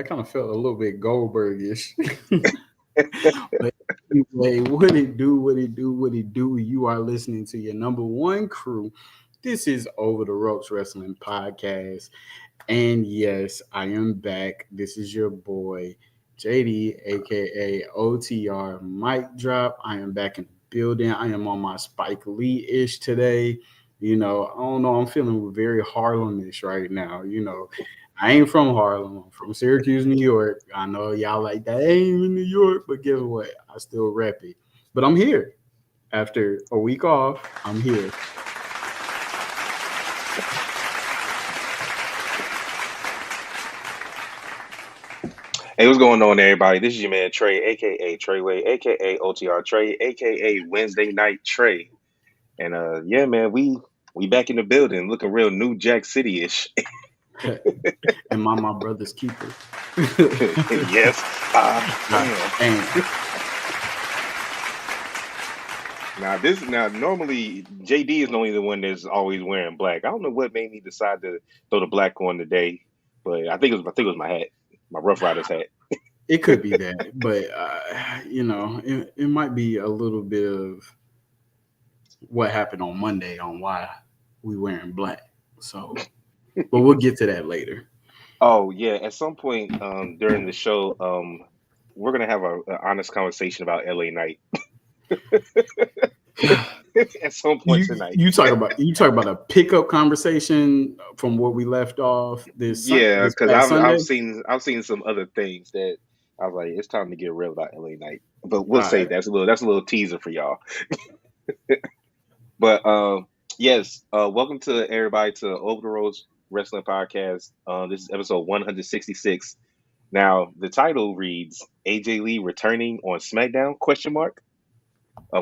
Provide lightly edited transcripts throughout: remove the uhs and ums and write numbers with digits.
kind of felt a little bit Goldbergish. But anyway, what it do, what it do, what it do. You are listening to your number one crew. This is Over the Ropes Wrestling Podcast. And yes, I am back. This is your boy, JD, aka OTR Mic Drop. I am back in the building. I am on my Spike Lee ish today. I don't know. I'm feeling very Harlem-ish right now. I ain't from Harlem. I'm from Syracuse, New York. I know y'all like that. I ain't in New York, but guess what? I still rep it. But I'm here. After a week off, I'm here. Hey, what's going on, everybody? This is your man Trey, aka Treyway, aka OTR Trey, aka Wednesday Night Trey. And yeah, man, we back in the building, looking real New Jack City-ish. And my brother's keeper. Yes. Now normally JD is only the one that's always wearing black. I don't know what made me decide to throw the black on today, but I think it was my hat, my Rough Riders hat. It could be that, but it might be a little bit of what happened on Monday on why we wearing black. So, but we'll get to that later. Oh yeah, at some point during the show, we're gonna have an honest conversation about LA Knight. At some point tonight. You talk about a pickup conversation from where we left off this Yeah, because Sunday? I've seen some other things that I was like, it's time to get real about LA Knight. But we'll say that's a little teaser for y'all. But yes, welcome to everybody to Over the Roads Wrestling Podcast. This is episode 166. Now the title reads AJ Lee returning on Smackdown ?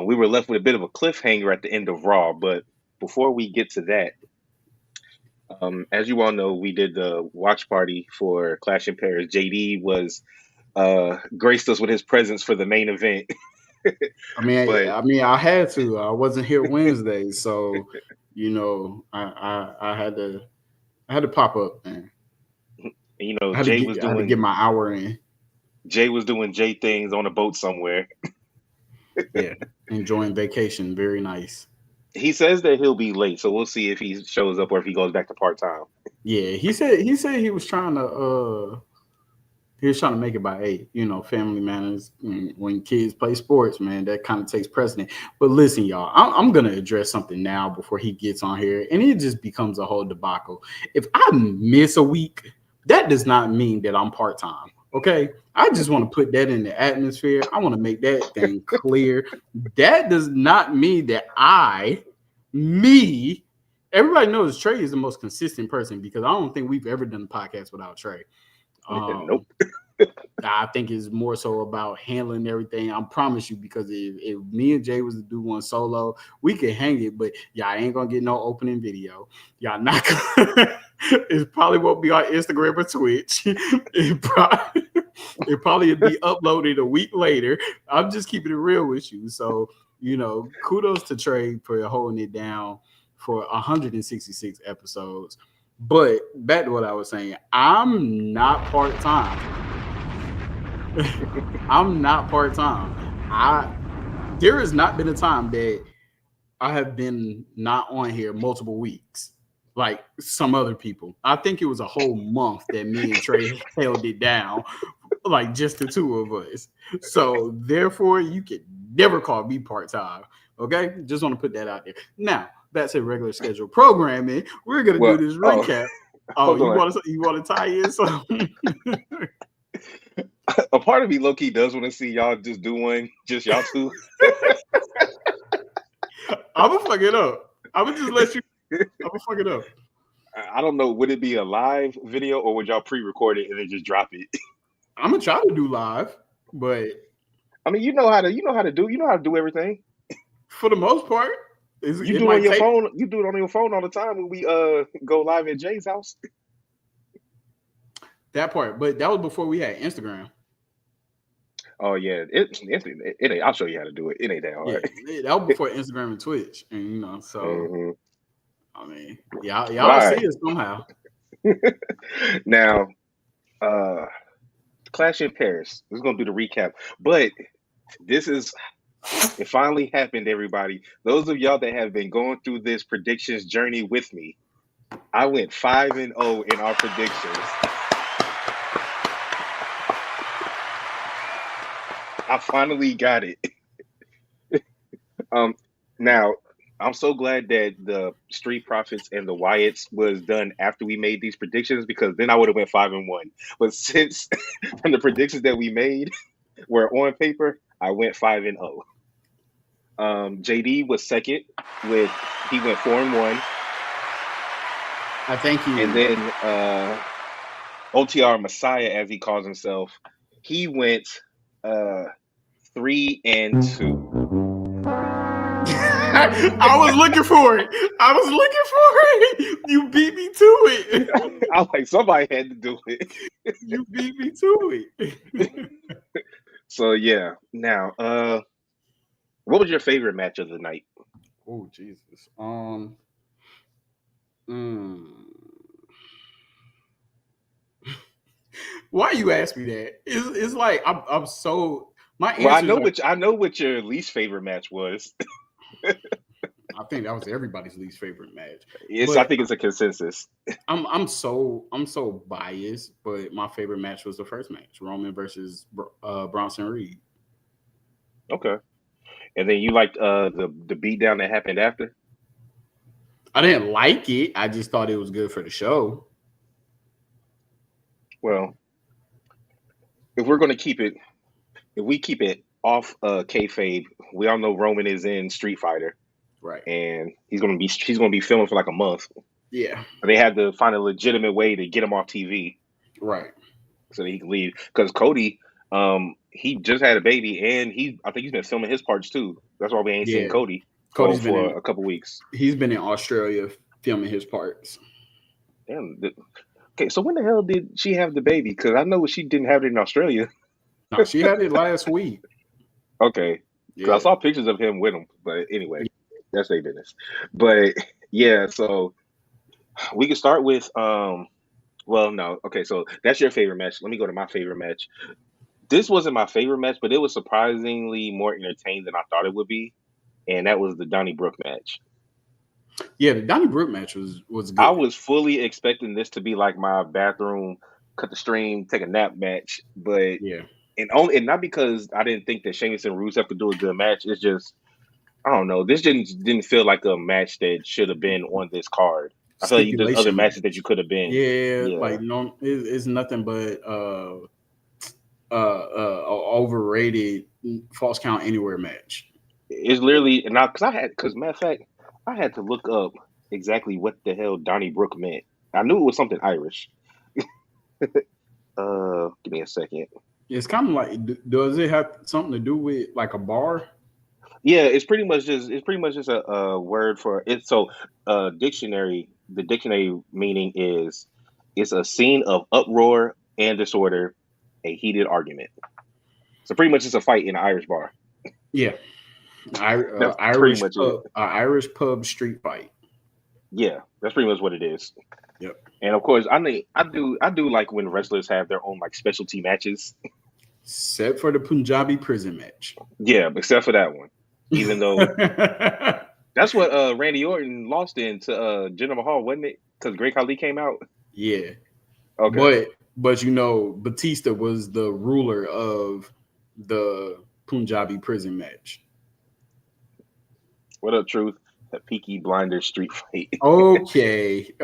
We were left with a bit of a cliffhanger at the end of Raw, but before we get to that, as you all know, we did the watch party for Clash in Paris. JD was graced us with his presence for the main event. I had to. I wasn't here Wednesday, so I had to pop up, man. Jay was doing to get my hour in. Jay was doing Jay things on a boat somewhere. Yeah, enjoying vacation. Very nice. He says that he'll be late, so we'll see if he shows up or if he goes back to part-time. Yeah, he said he was trying to make it by 8. Family manners. When kids play sports, man, that kind of takes precedent. But listen, y'all, I'm gonna address something now before he gets on here, and it just becomes a whole debacle. If I miss a week, that does not mean that I'm part-time. Okay, I just want to put that in the atmosphere. I want to make that thing clear. That does not mean that everybody knows Trey is the most consistent person because I don't think we've ever done a podcast without Trey. Nope. I think it's more so about handling everything. I promise you, because if me and Jay was to do one solo, we could hang it, but y'all ain't gonna get no opening video. Y'all not gonna it probably won't be on Instagram or Twitch. It probably would be uploaded a week later. I'm just keeping it real with you. So, kudos to Trey for holding it down for 166 episodes. But back to what I was saying, I'm not part-time. I'm not part-time. There has not been a time that I have been not on here multiple weeks like some other people. I think it was a whole month that me and Trey held it down, like just the two of us. So therefore, you can never call me part-time. Okay, just want to put that out there. Now, back to regular schedule programming. We're gonna do this recap. You want to tie in something? A part of me low-key does want to see y'all just doing just y'all two. I'm gonna fuck it up. I'm gonna just let you. I'm gonna fuck it up. I don't know. Would it be a live video or would y'all pre-record it and then just drop it? I'm gonna try to do live, but I mean, you know how to do everything. For the most part, you do it on your phone. You do it on your phone all the time when we go live at Jay's house. That part, but that was before we had Instagram. Oh yeah, it ain't. I'll show you how to do it. It ain't that hard. Yeah, that was before Instagram and Twitch, and so mm-hmm. I mean, y'all see it somehow. Now, Clash in Paris. We're gonna do the recap, but it finally happened, everybody. Those of y'all that have been going through this predictions journey with me, I went 5-0 in our predictions. I finally got it. Now I'm so glad that the Street Profits and the Wyatts was done after we made these predictions, because then I would have went 5-1. But since from the predictions that we made were on paper, I went 5-0. JD was second he went 4-1. I thank you. And then OTR Messiah, as he calls himself, he went 3-2. I was looking for it. You beat me to it. I was like, somebody had to do it. You beat me to it. So yeah. Now, what was your favorite match of the night? Oh Jesus. Why you ask me that? It's like I'm so my answer. Well, I know what your least favorite match was. I think that was everybody's least favorite match. I think it's a consensus. I'm so biased, but my favorite match was the first match, Roman versus Bronson Reed. Okay. And then you liked the beatdown that happened after? I didn't like it. I just thought it was good for the show. Well, if we keep it off kayfabe, we all know Roman is in Street Fighter, right? And he's gonna be filming for like a month. Yeah, they had to find a legitimate way to get him off TV, right? So that he can leave. Because Cody, he just had a baby, and I think he's been filming his parts too. That's why we ain't seen Cody for a couple weeks. He's been in Australia filming his parts. Damn. Okay, so when the hell did she have the baby? Because I know she didn't have it in Australia. No, she had it last week. Okay. Because I saw pictures of him with him. But anyway, that's their business. But yeah, so we can start with well, no. Okay, so that's your favorite match. Let me go to my favorite match. This wasn't my favorite match, but it was surprisingly more entertaining than I thought it would be. And that was the Donnybrook match. Yeah, the Donnybrook match was good. I was fully expecting this to be like my bathroom, cut the stream, take a nap match. But yeah. And not because I didn't think that Sheamus and Rusev could do a good match. It's just, I don't know. This didn't feel like a match that should have been on this card. I feel like there's other matches that you could have been. Yeah, like no, it's nothing but overrated False Count Anywhere match. It's literally because matter of fact, I had to look up exactly what the hell Donnybrook meant. I knew it was something Irish. Give me a second. It's kind of like, does it have something to do with like a bar? Yeah, it's pretty much just a word for it. So, dictionary. The dictionary meaning is it's a scene of uproar and disorder, a heated argument. So pretty much it's a fight in an Irish bar. Yeah, Irish pub street fight. Yeah, that's pretty much what it is. Yep. And of course, I do like when wrestlers have their own like specialty matches. Except for the Punjabi prison match. Yeah, except for that one. Even though that's what Randy Orton lost in to Jinder Mahal, wasn't it? Because Great Khali came out. Yeah. Okay. But you know, Batista was the ruler of the Punjabi prison match. What up, Truth? The Peaky Blinders street fight. Okay.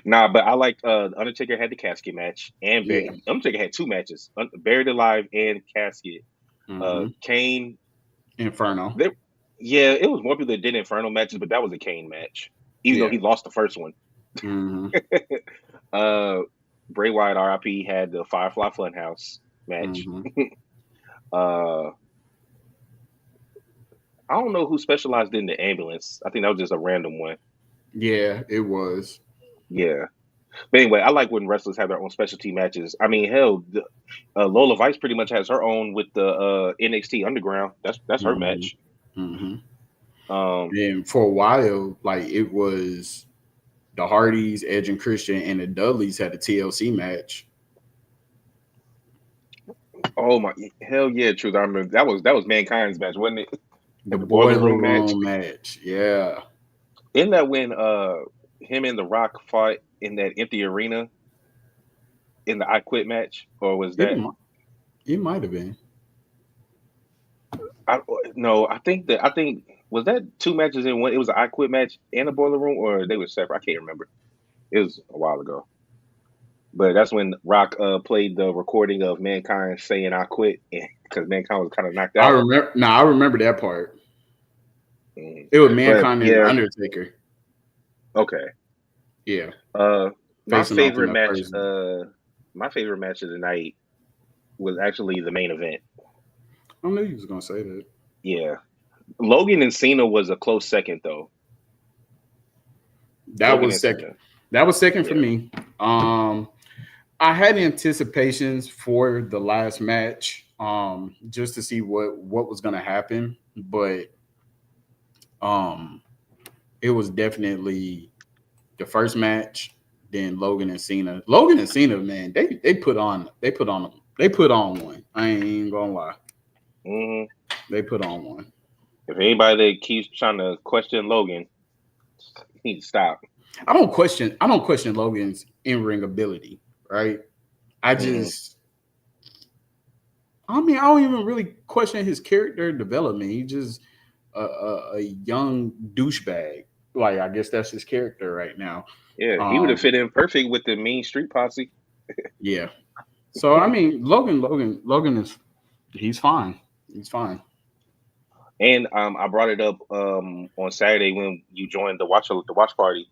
Nah, but I liked Undertaker had the casket match, and Undertaker had two matches: Buried Alive and Casket. Kane Inferno. It was more people that did Inferno matches, but that was a Kane match, even though he lost the first one. Bray Wyatt RIP had the Firefly Funhouse match. I don't know who specialized in the ambulance. I think that was just a random one. Yeah, it was. Yeah. But anyway, I like when wrestlers have their own specialty matches. I mean, hell, Lola Vice pretty much has her own with the NXT Underground. That's her match. And for a while, like it was the Hardys, Edge and Christian, and the Dudleys had a TLC match. Oh my hell yeah, truth. I remember that was Mankind's match, wasn't it? The At the boiler Boiler room match. Room match. Yeah. Isn't that when him and The Rock fought in that empty arena in the I Quit match? Or was It, that mi- it might have been. I no, I think was that two matches in one? It was an I Quit match and a boiler room, or they were separate. I can't remember. It was a while ago. But that's when Rock played the recording of Mankind saying "I quit" because Mankind was kind of knocked I out. remember. I remember that part. Mm. It was But Mankind and the yeah, Undertaker. okay. Yeah, Uh, my facing off in favorite the match. first. My favorite match of the night was actually the main event. I knew you was gonna say that. Yeah, Logan and Cena was a close second though. That Logan was and second. Cena. That was second for Yeah. me. I had anticipations for the last match, just to see what was gonna happen, but um, it was definitely the first match. Then Logan and Cena. Logan and Cena, man, they put on one. I ain't gonna lie, Hmm. they put on one. If anybody that keeps trying to question Logan, he needs to stop. I don't question Logan's in ring ability, right? I Hmm. just I mean, I don't even really question his character development. He just a young douchebag. Like I guess that's his character right now. Yeah, he would have Um, fit in perfect with the Mean Street Posse. yeah. So I mean, Logan is he's fine. He's fine. And I brought it up on Saturday when you joined the watch party.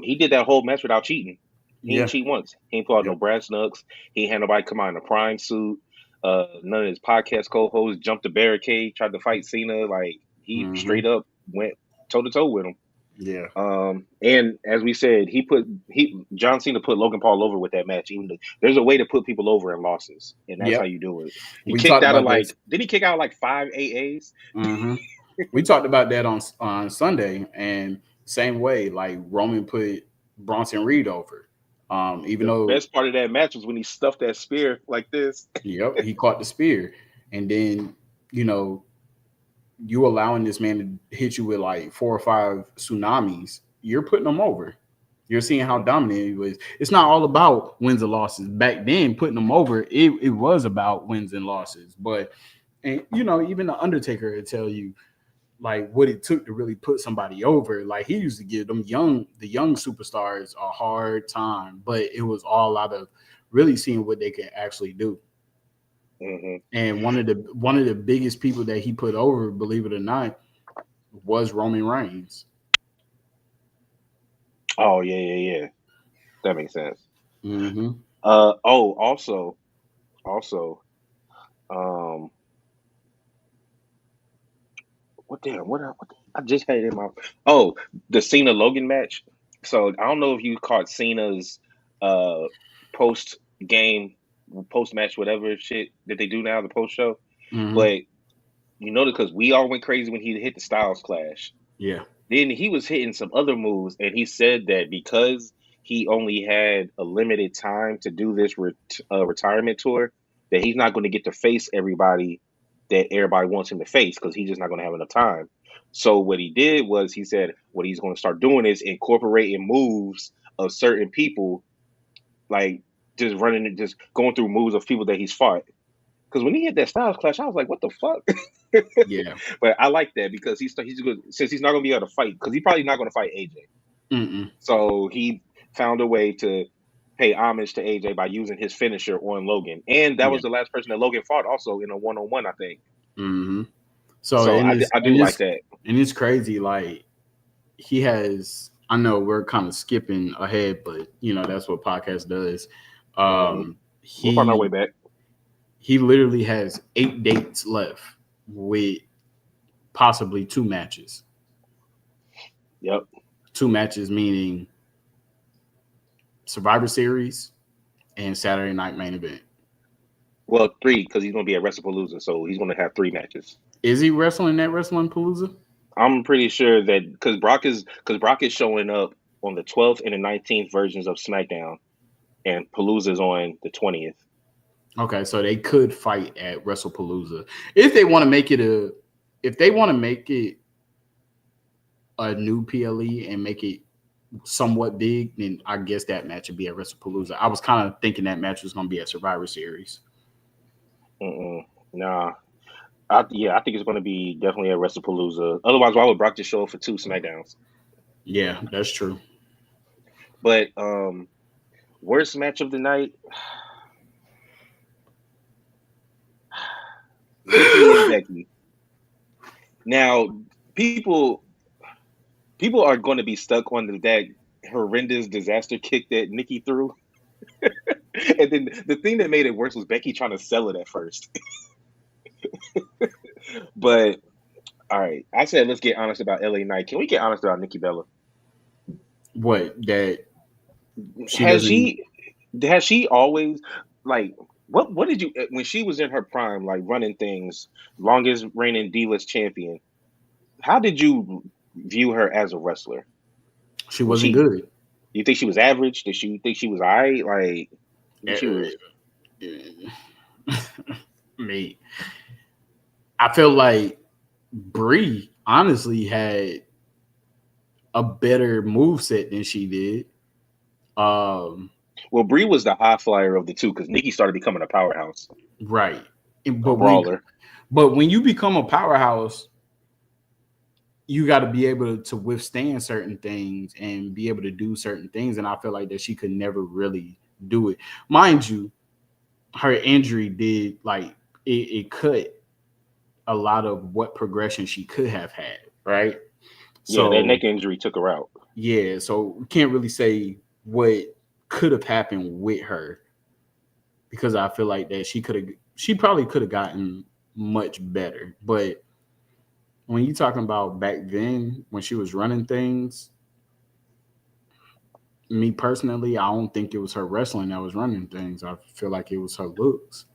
He did that whole match without cheating. He ain't Yeah. cheat once. He ain't pull out no Yep. brass knucks. He ain't had nobody come out in a prime suit. None of his podcast co-hosts jumped the barricade, tried to fight Cena. Like he Hmm. straight up went toe to toe with him. Yeah. And as we said, John Cena put Logan Paul over with that match. Even though there's a way to put people over in losses, and that's how Yep. you do it. He We kicked talked out of about this. did he kick out like 5 AAs? Hmm. We talked about that on Sunday, and same way, like Roman put Bronson Reed over. Even The though, best part of that match was when he stuffed that spear like this. yep, he caught the spear, and then you know you allowing this man to hit you with like 4 or 5 tsunamis, you're putting him over. You're seeing how dominant he was. It's not all about wins and losses. Back then, putting them over, it was about wins and losses. But and even the Undertaker would tell you like what it took to really put somebody over. Like he used to give the young superstars a hard time, but it was all out of really seeing what they can actually do. Hmm. And one of the biggest people that he put over, believe it or not, was Roman Reigns. Oh yeah. That makes sense. Mm-hmm. Also, um, I just had it in my the Cena Logan match. So I don't know if you caught Cena's uh post game, post match, whatever shit that they do now, the post show, Mm-hmm. but you know because we all went crazy when he hit the Styles Clash. Yeah. Then he was hitting some other moves, and he said that because he only had a limited time to do this retirement tour, that he's not going to get to face everybody that everybody wants him to face because he's just not going to have enough time. So what he did was he said what he's going to start doing is incorporating moves of certain people, like just going through moves of people that he's fought. Because when he hit that Styles Clash, I was like, "What the fuck?" Yeah. But I like that because he's good since he's not going to be able to fight because he's probably not going to fight AJ. Mm-mm. So he found a way to pay homage to AJ by using his finisher on Logan, and that Yeah. was the last person that Logan fought also in a one-on-one, I think. Mm-hmm. So So I do like that. and it's crazy. Like he has. I know we're kind of skipping ahead, but that's what podcast does. Hmm. Um, We'll find our way he back. he literally has 8 dates left with possibly 2 matches. Yep. 2 matches meaning Survivor Series and Saturday Night Main Event. Well, three because he's going to be at WrestlePalooza, so he's going to have 3 matches. Is he wrestling at Wrestling Palooza? I'm pretty sure that because Brock is showing up on the 12th and the 19th versions of SmackDown, and Palooza's on the 20th. Okay, so they could fight at WrestlePalooza if they want to make it a new PLE and make it somewhat big. Then I guess that match would be at WrestlePalooza. I was kind of thinking that match was going to be at Survivor Series. Nah, I think it's going to be definitely at WrestlePalooza. Otherwise, why would Brock just show up for 2 SmackDowns? Yeah, that's true. But worst match of the night. Nikki and Becky. Now, people are going to be stuck on that horrendous disaster kick that Nikki threw. And then the thing that made it worse was Becky trying to sell it at first. But, all right. I said let's get honest about LA Knight. Can we get honest about Nikki Bella? What? That has she always, like, what did you, when she was in her prime, like running things, longest reigning Divas champion, how did you view her as a wrestler? She wasn't good. You think she was average? Did you think she was all right? Like, she was. Me. I feel like Brie honestly had a better moveset than she did. Well, Brie was the high flyer of the two because Nikki started becoming a powerhouse. Right. But brawler. But when you become a powerhouse, you got to be able to withstand certain things and be able to do certain things. And I feel like that she could never really do it. Mind you, her injury did, like, it cut a lot of what progression she could have had, right? So, yeah, that neck injury took her out. Yeah, so we can't really say what could have happened with her because I feel like that she probably could have gotten much better. But when you're talking about back then when she was running things, me personally, I don't think it was her wrestling that was running things. I feel like it was her looks.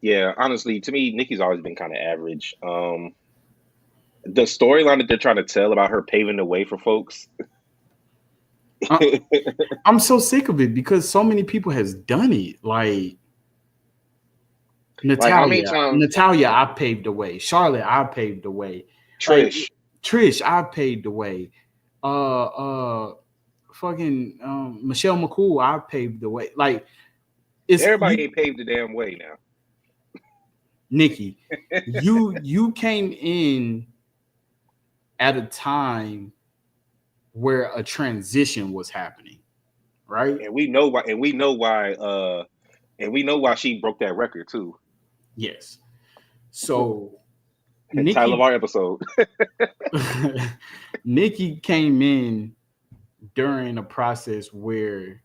Yeah, honestly, to me, Nikki's always been kind of average. The storyline that they're trying to tell about her paving the way for folks. I'm so sick of it because so many people has done it. Like Natalia, I paved the way. Charlotte, I paved the way. Trish, I paved the way. Fucking Michelle McCool, I paved the way. Like, everybody ain't paved the damn way now. Nikki, you came in at a time where a transition was happening, right? And we know why. And we know why she broke that record too. Yes. So, title of our episode. Nikki came in during a process where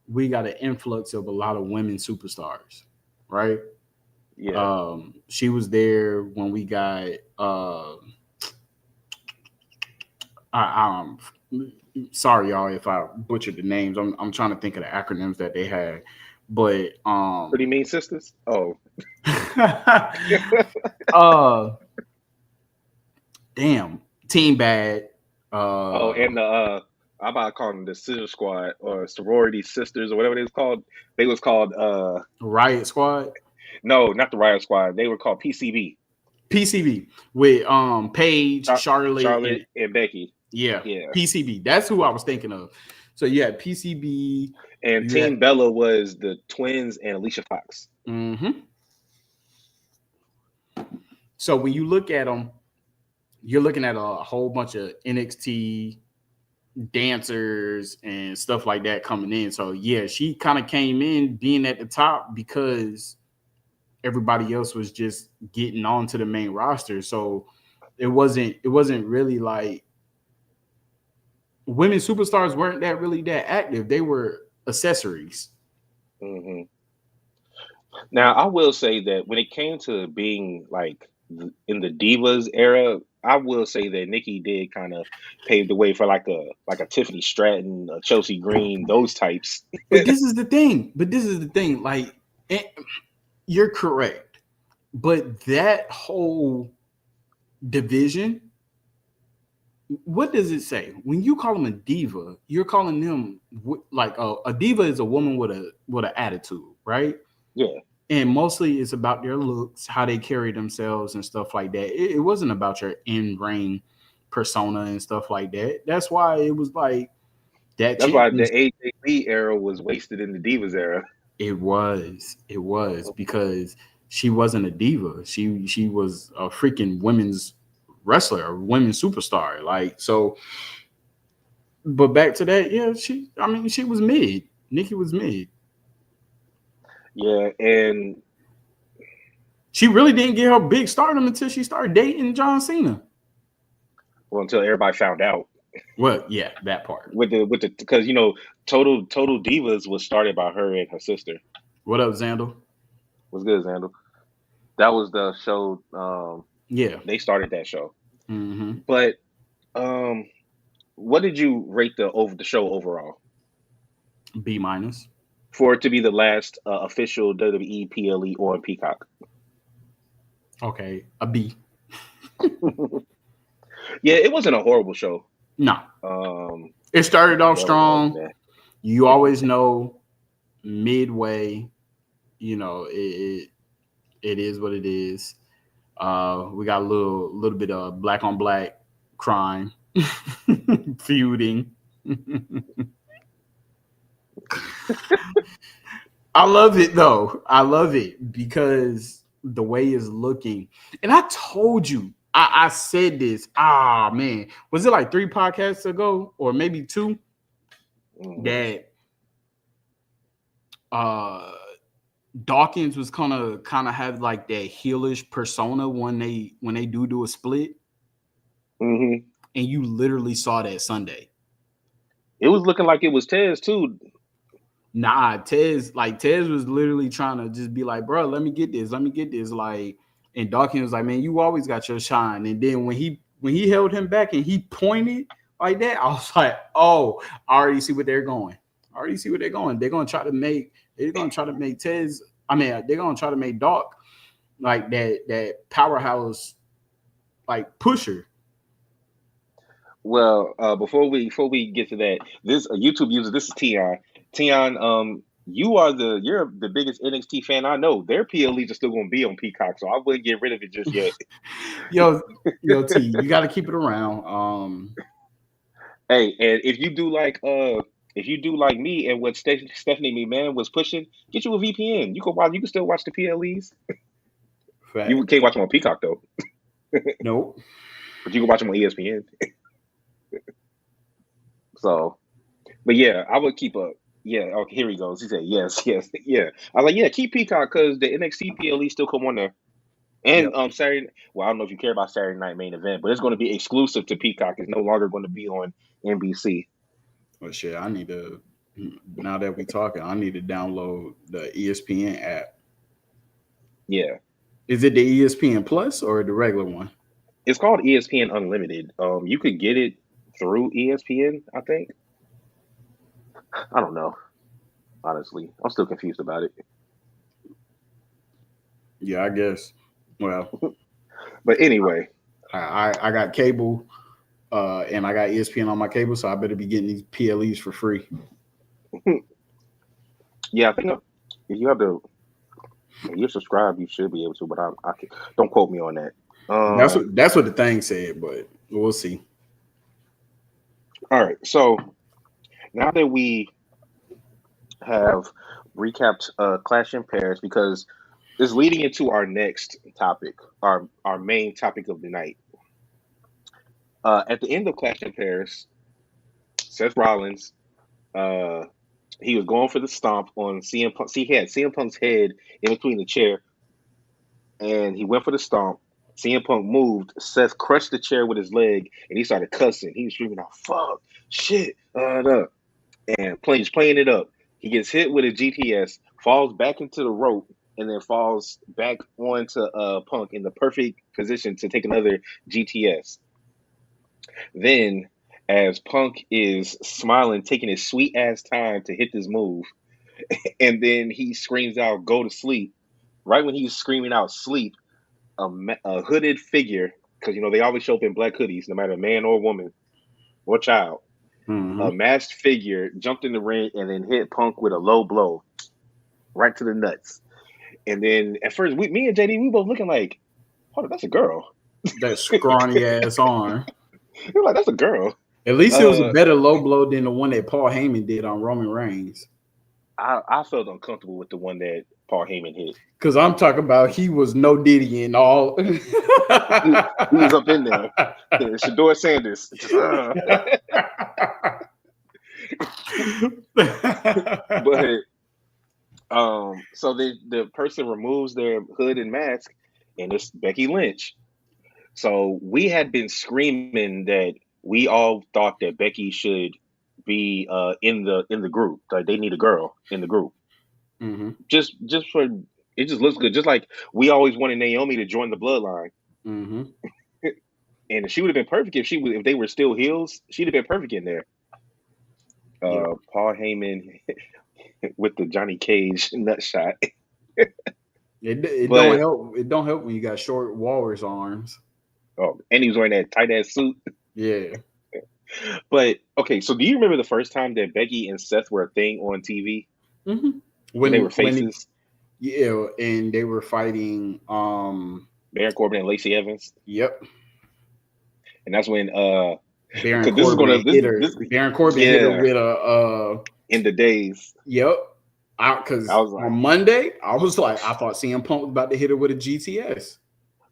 we got an influx of a lot of women superstars, right? Yeah. She was there when we got sorry y'all if I butchered the names. I'm trying to think of the acronyms that they had. But Pretty Mean Sisters? Oh. Damn. Team Bad. And I'm about to call them the Scissor Squad or Sorority Sisters or whatever they was called. They was called Riot Squad. No, not the Riot Squad. They were called PCB. PCB with Paige, Charlotte and Becky. Yeah. PCB. That's who I was thinking of. So yeah, PCB. And Team Bella was the Twins and Alicia Fox. Mm-hmm. So when you look at them, you're looking at a whole bunch of NXT dancers and stuff like that coming in. So yeah, she kind of came in being at the top because everybody else was just getting onto the main roster. So it wasn't really like women superstars weren't that active. They were accessories. Mm-hmm. Now, I will say that when it came to being like in the Divas era, I will say that Nikki did kind of pave the way for like a Tiffany Stratton, a Chelsea Green, those types. But this is the thing. Like, you're correct. But that whole division what does it say when you call them a diva? You're calling them like a diva is a woman with an attitude, right? Yeah, And mostly it's about their looks, how they carry themselves, and stuff like that. It wasn't about your in ring persona and stuff like that. That's why it was like that that's why champion. the AJ Lee era was wasted in the Divas era. It was because she wasn't a diva. She was a freaking women's wrestler, a women's superstar. Like so, but back to that, yeah, I mean, she was mid. Nikki was mid. Yeah, and She really didn't get her big stardom until she started dating John Cena. well, until everybody found out Well, yeah, that part. with the because Total Divas was started by her and her sister. What up, Xandal? Was good, Xander. That was the show. Yeah. They started that show. Mm-hmm. But um, what did you rate the show overall B minus. for it to be the last official WWE PLE on Peacock? Okay, a B. Yeah, it wasn't a horrible show. No, Um, it started off well, it was strong. that. You always know midway. It is what it is. We got a little bit of black on black crime, feuding. I love it though. I love it because the way it's looking. And I told you, I said this. Ah man, was it like 3 podcasts ago or maybe 2 Mhm. that uh Dawkins was kind of have like that heelish persona when they do a split, Mhm. and you literally saw that Sunday. It was looking like it was Tez too. Nah, Tez was literally trying to just be like, bro, let me get this, like, and Dawkins was like, man, you always got your shine, and then when he held him back and he pointed like that, I was like, oh, I already see what they're going. I already see what they're going. They're gonna try to make Tez. I mean, they're gonna try to make Doc like that powerhouse like pusher. Well, before we get to that, this a YouTube user. This is Tion. Tion, you're the biggest NXT fan I know. Their PLEs are still going to be on Peacock, so I wouldn't get rid of it just yet. yo, yo, T, you got to keep it around. Hey, and if you do like me and what Stephanie McMahon was pushing, get you a VPN. You can watch. You can still watch the PLEs. You can't Facts. watch them on Peacock though, Nope. but you can watch them on ESPN. So, but yeah, I would keep a. Yeah, okay, here he goes. He said yes, yes, yeah. I was like, yeah, keep Peacock because the NXT PLE still come on there. And Yep. Saturday. Well, I don't know if you care about Saturday Night Main Event, but it's going to be exclusive to Peacock. It's no longer going to be on NBC. Well, shit, I need to. Now that we talking, I need to download the ESPN app. Yeah, Is it the ESPN Plus or the regular one? it's called ESPN Unlimited. You could get it through ESPN. I think. I don't know. Honestly, I'm still confused about it. Yeah, I guess. Well, But anyway, I got cable, and I got ESPN on my cable, so I better be getting these PLEs for free. yeah, I think if you have to, if you're subscribed, you should be able to. But I can, don't quote me on that. That's what the thing said, but we'll see. All right. So now that we have recapped Clash in Paris, because it's leading into our next topic, our main topic of the night. At the end of Clash in Paris, Seth Rollins, uh, he was going for the stomp on CM Punk. See, he had CM Punk's head in between the chair, and he went for the stomp. CM Punk moved. Seth crushed the chair with his leg, and he started cussing. He was screaming out, "Fuck, shit," and playing it up. He gets hit with a GTS, falls back into the rope, and then falls back onto Punk in the perfect position to take another GTS. Then, as Punk is smiling, taking his sweet ass time to hit this move, and then he screams out, "Go to sleep." Right when he's screaming out sleep, a hooded figure, because they always show up in black hoodies, no matter man or woman. or child, Mm-hmm. a masked figure jumped in the ring and then hit Punk with a low blow right to the nuts. And then at first, me and JD, we both looking like, hold on, that's a girl. That scrawny ass arm. We're like, that's a girl. At least it was a better low blow than the one that Paul Heyman did on Roman Reigns. I felt uncomfortable with the one that Paul Heyman hit. Because I'm talking about he was no Diddy and all. he was up in there. Yeah, Shador Sanders. But so the person removes their hood and mask, and it's Becky Lynch. So we had been screaming that we all thought that Becky should be in the group. Like they need a girl in the group. Mm-hmm. Just for it just looks good. Just like we always wanted Naomi to join the bloodline. Mm-hmm. And she would have been perfect if they were still heels. She'd have been perfect in there. Yep. Paul Heyman with the Johnny Cage nut shot. It don't help. It don't help when you got short walrus arms. Oh, and he was wearing that tight ass suit. Yeah. But okay, so do you remember the first time that Becky and Seth were a thing on TV? Mm-hmm. When they were faces? Yeah, and they were fighting Baron Corbin and Lacey Evans. Yep. And that's when Baron Corbin hit her with a in the days. Yep. Because on Monday, I thought CM Punk was about to hit her with a GTS.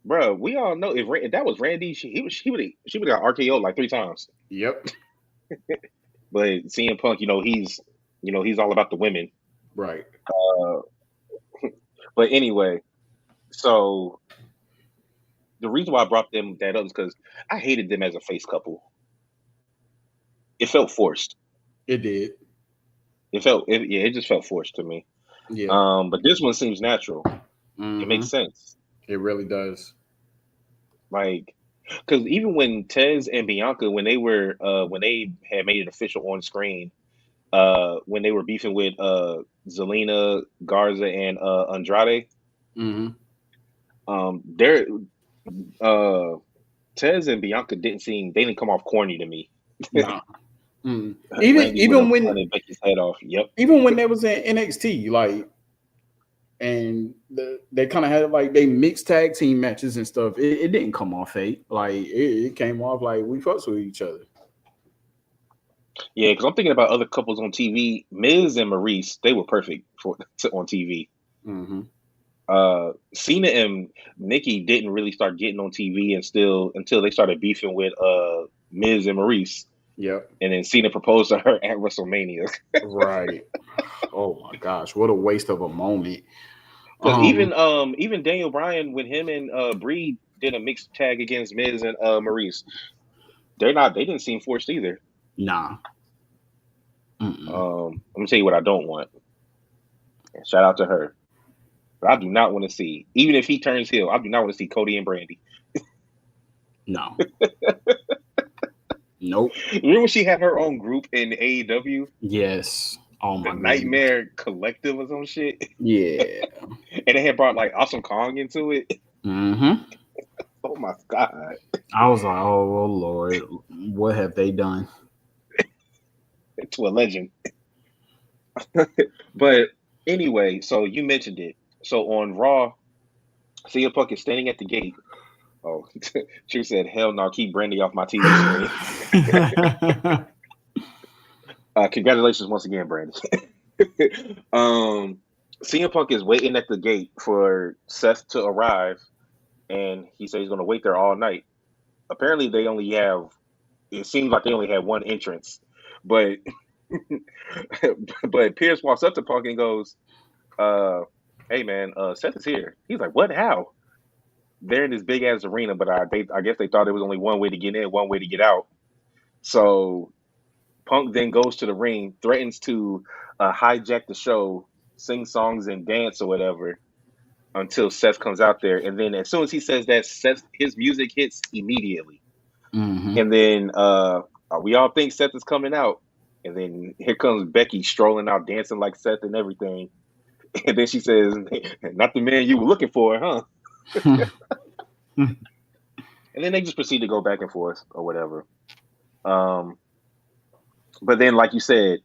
Bro, we all know if that was Randy, she would have got RKO like 3 times. Yep. But CM Punk, he's all about the women. Right. But anyway, so the reason why I brought that up is because I hated them as a face couple. It felt forced. It did. It just felt forced to me. Yeah. But this one seems natural. Mm-hmm. It makes sense. It really does. Like, because even when Tez and Bianca, when they had made it official on screen, when they were beefing with Zelina, Garza, and Andrade, mm-hmm. Tez and Bianca didn't come off corny to me. Nah. Mm. Even when Becky's head off. Yep. Even when they was in NXT, like, and they kind of had like they mixed tag team matches and stuff. It didn't come off fake. Like it came off like we fucks with each other. Yeah, because I'm thinking about other couples on TV. Miz and Maurice, they were perfect on TV. Mm-hmm. Cena and Nikki didn't really start getting on TV until they started beefing with Miz and Maurice. Yep. And then Cena proposed to her at WrestleMania. Right. Oh my gosh, what a waste of a moment. Because even Daniel Bryan, when him and Bree did a mixed tag against Miz and Maurice, they didn't seem forced either. Nah. I'm gonna tell you what I don't want. Shout out to her. But I do not want to see, even if he turns heel, I do not want to see Cody and Brandy. No. Nope. Remember when she had her own group in AEW? Yes. Oh my god. Nightmare Collective or some shit. Yeah. And they had brought like Awesome Kong into it. Mm-hmm. Oh my god. I was like, oh Lord, what have they done? To a legend. But anyway, so you mentioned it. So on Raw, CM Punk is standing at the gate. Oh, True said, hell no, keep Brandy off my TV screen. Congratulations once again, Brandy. CM Punk is waiting at the gate for Seth to arrive, and he said he's going to wait there all night. Apparently, it seems like they only had one entrance, but Pierce walks up to Punk and goes, hey man, Seth is here. He's like, what? How? They're in this big ass arena, but I guess they thought there was only one way to get in, one way to get out. So Punk then goes to the ring, threatens to hijack the show, sing songs and dance or whatever until Seth comes out there. And then as soon as he says that, his music hits immediately. Mm-hmm. And then we all think Seth is coming out. And then here comes Becky strolling out, dancing like Seth and everything. And then she says, not the man you were looking for, huh? And then they just proceed to go back and forth or whatever. Um, but then, like you said,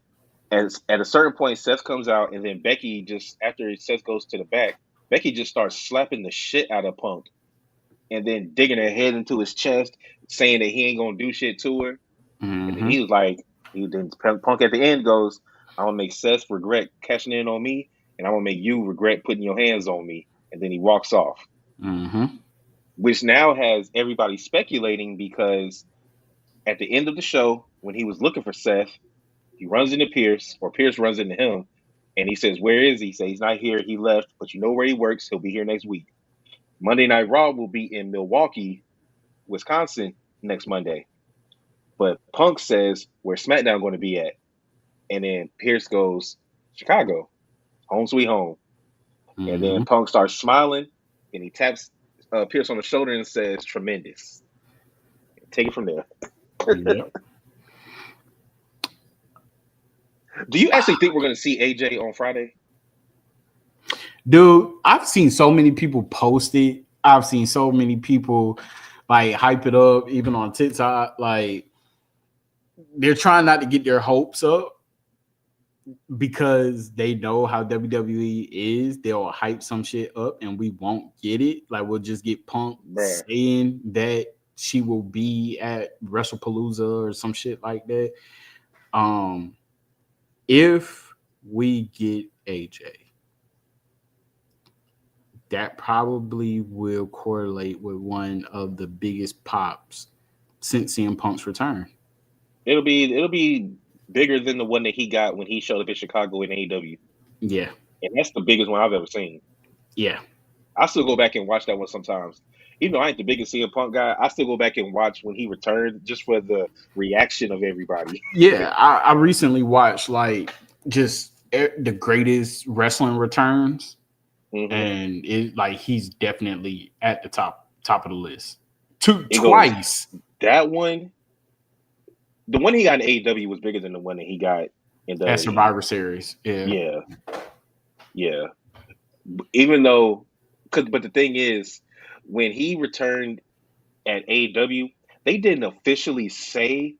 at a certain point, Seth comes out, and then Becky just after Seth goes to the back, Becky just starts slapping the shit out of Punk, and then digging her head into his chest, saying that he ain't gonna do shit to her. And then Mm-hmm. he was like, he then Punk at the end goes, "I'm gonna make Seth regret cashing in on me, and I'm gonna make you regret putting your hands on me." And then he walks off, Mm-hmm. which now has everybody speculating because at the end of the show, when he was looking for Seth, he runs into Pierce, or Pierce runs into him, and he says, "Where is he?" He says, "He's not here. He left, but you know where he works. He'll be here next week." Monday Night Raw will be in Milwaukee, Wisconsin next Monday. But Punk says, "Where's SmackDown going to be at?" And then Pierce goes, "Chicago, home sweet home." And then Mm-hmm. Punk starts smiling, and he taps Pierce on the shoulder and says, "Tremendous." Take it from there. Yep. Do you actually think we're going to see AJ on Friday? Dude, I've seen so many people post it. I've seen so many people like hype it up, even on TikTok. Like they're trying not to get their hopes up because they know how WWE is. They'll hype some shit up and we won't get it. Like we'll just get Punk Bruh. saying that she will be at WrestlePalooza or some shit like that. If we get AJ, that probably will correlate with one of the biggest pops since CM Punk's return. It'll be bigger than the one that he got when he showed up in Chicago in AEW. Yeah. And that's the biggest one I've ever seen. Yeah. I still go back and watch that one sometimes. Even though I ain't the biggest CM Punk guy, I still go back and watch when he returned just for the reaction of everybody. Yeah. I recently watched like just the greatest wrestling returns, Mm-hmm. and it like he's definitely at the top of the list. It goes, Twice that one, the one he got in AEW was bigger than the one that he got in at WWE. Survivor Series. Yeah. Yeah, yeah. Even though, but the thing is, when he returned at AEW, they didn't officially say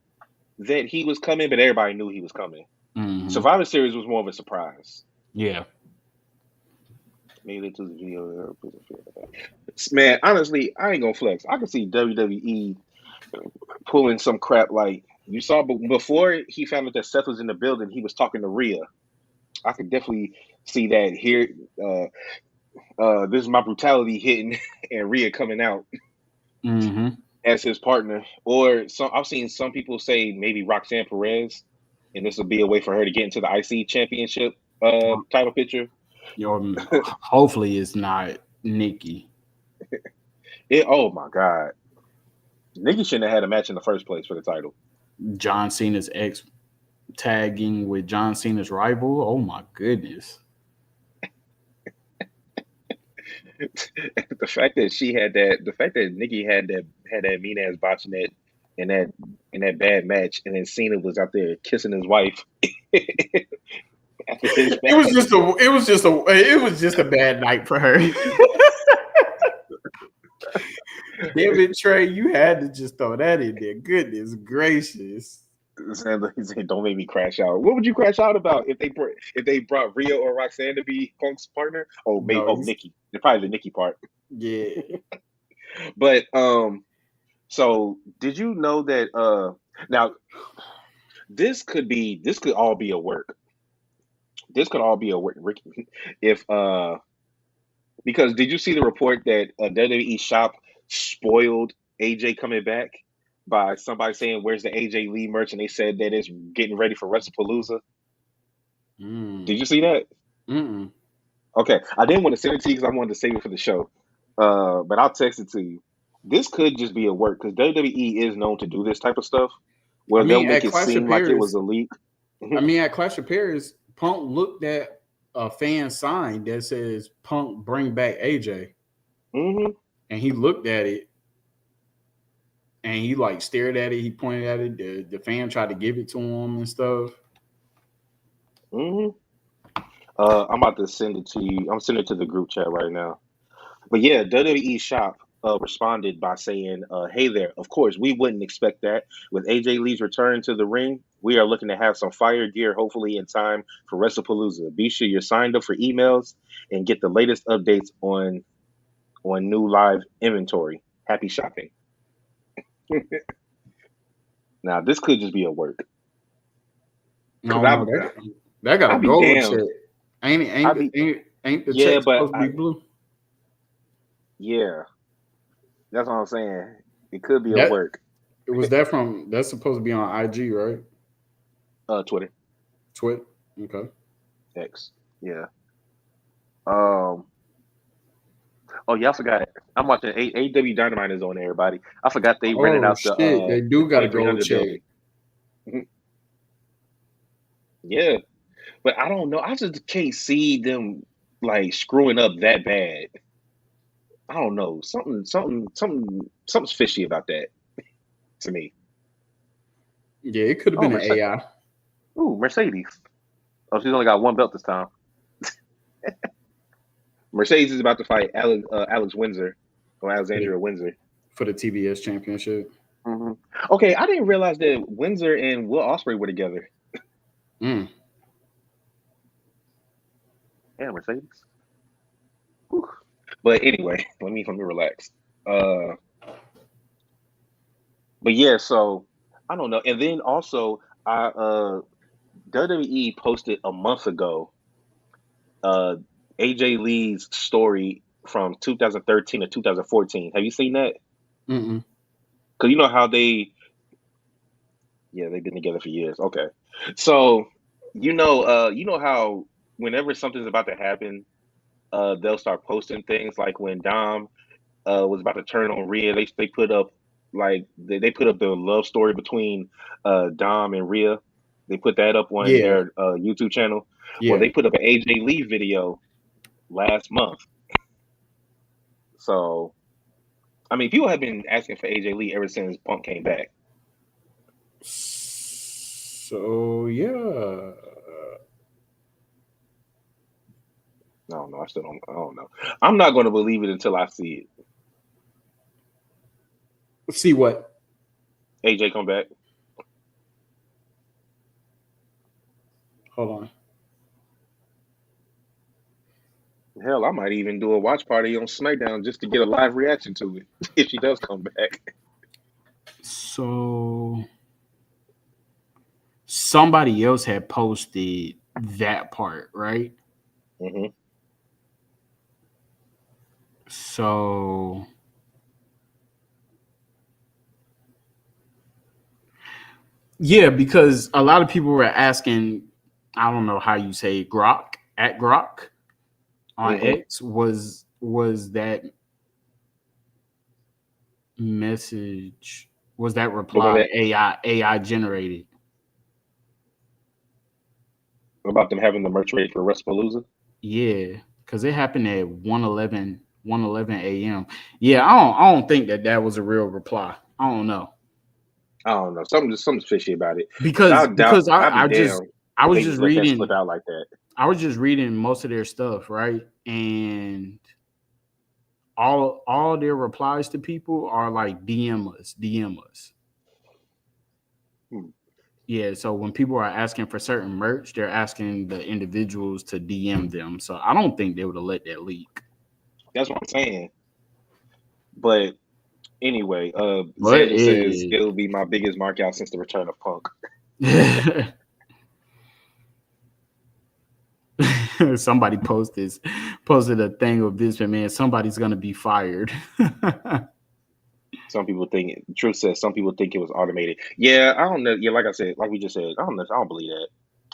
that he was coming, but everybody knew he was coming. Mm-hmm. Survivor Series was more of a surprise. Yeah. Maybe they took the video. Man, honestly, I ain't gonna flex. I can see WWE pulling some crap like you saw, but before he found out that Seth was in the building, he was talking to Rhea. I could definitely see that here. This is my brutality hitting, and Rhea coming out Mm-hmm. as his partner. Or some I've seen some people say maybe Roxanne Perez, and this will be a way for her to get into the IC championship title picture. Hopefully it's not Nikki. Oh my god, Nikki shouldn't have had a match in the first place for the title. John Cena's ex tagging with John Cena's rival. Oh my goodness. The fact that Nikki had that mean ass botch in that bad match, and then Cena was out there kissing his wife after his match. It was just a bad night for her. Damn it, Trey, you had to just throw that in there. Goodness gracious. He's saying, "Don't make me crash out." What would you crash out about if they brought Rhea or Roxanne to be Punk's partner? Oh, maybe Nikki. They're probably the Nikki part. Yeah. But so did you know that now this could all be a work. This could all be a work, Ricky. If because did you see the report that WWE Shop spoiled AJ coming back by somebody saying, "Where's the AJ Lee merch?" And they said that it's getting ready for WrestlePalooza. Did you see that? Mm-mm. Okay, I didn't want to send it to you because I wanted to save it for the show, but I'll text it to you. This could just be a work because WWE is known to do this type of stuff where they'll make it seem like it was a leak. At Clash of Paris, Punk looked at a fan sign that says "Punk bring back AJ," and he looked at it and he like stared at it. He pointed at it. The fan tried to give it to him and stuff. I'm about to send it to you. I'm sending it to the group chat right now. But yeah, WWE Shop responded by saying, "Hey there. Of course, we wouldn't expect that. With AJ Lee's return to the ring, we are looking to have some fire gear, hopefully in time for WrestlePalooza. Be sure you're signed up for emails and get the latest updates on new live inventory. Happy shopping." Now, this could just be a work. Cause No, I, no, that got a I'd be gold damned. check. Ain't I'd be, ain't the yeah, check but supposed to be blue? yeah, that's what I'm saying. It could be a That work. was that from that's supposed to be on IG, right? Twitter, Twit. Okay. X, yeah. Um. Oh yeah, I forgot. I'm watching AEW Dynamite is on, everybody. I forgot they rented Oh out shit, they the do got a gold 2300 check. building. Mhm. Yeah, but I don't know. I just can't see them like screwing up that bad. I don't know. Something's fishy about that to me. Yeah, it could have Oh, been an Mercedes. AI. Ooh, Mercedes. Oh, she's only got one belt this time. Mercedes is about to fight Alex Windsor or for the, Alexandria Windsor. for the TBS championship. Hmm. Okay, I didn't realize that Windsor and Will Ospreay were together. Mm. Yeah, Mercedes. Whew. But anyway, let me relax. Uh, but yeah, so I don't know. And then also, I WWE posted a month ago uh AJ Lee's story from 2013 to 2014. Have you seen that? Mm-mm. Because you know how they've been together for years. Okay, so you know how whenever something's about to happen, they'll start posting things like when Dom was about to turn on Rhea. They put up like they put up the love story between Dom and Rhea. They put that up on Yeah, their YouTube channel. Well, yeah. they put up an AJ Lee video last month. So I mean, people have been asking for AJ Lee ever since Punk came back. So yeah. I don't know. I still don't. I don't know. I'm not going to believe it until I see it. See what? AJ come back. Hold on. Hell, I might even do a watch party on SmackDown just to get a live reaction to it if she does come back. So somebody else had posted that part, right? Hmm. So yeah, because a lot of people were asking, I don't know how you say it, Grok at Grok on Hmm. X was that message was that The one reply that AI generated? about them having the merch ready for WrestlePalooza. Yeah, because it happened at 1:11 a.m. Yeah, I don't think that was a real reply. I don't know I don't know. Something's fishy about it. Cause because I doubt. because I'd be I just damned I if was they just just let that slip reading out like that. I was just reading most of their stuff, right? And all their replies to people are like DM us. Hmm. Yeah, so when people are asking for certain merch, they're asking the individuals to DM them. So I don't think they would have let that leak. That's what I'm saying. But anyway, But Xander says it'll be my biggest markout since the return of Punk. somebody posted a thing of Vince McMahon. Somebody's gonna be fired. Some people think. Truth says some people think it was automated. Yeah, I don't know. Yeah, like I said, like we just said, I don't know. I don't believe that.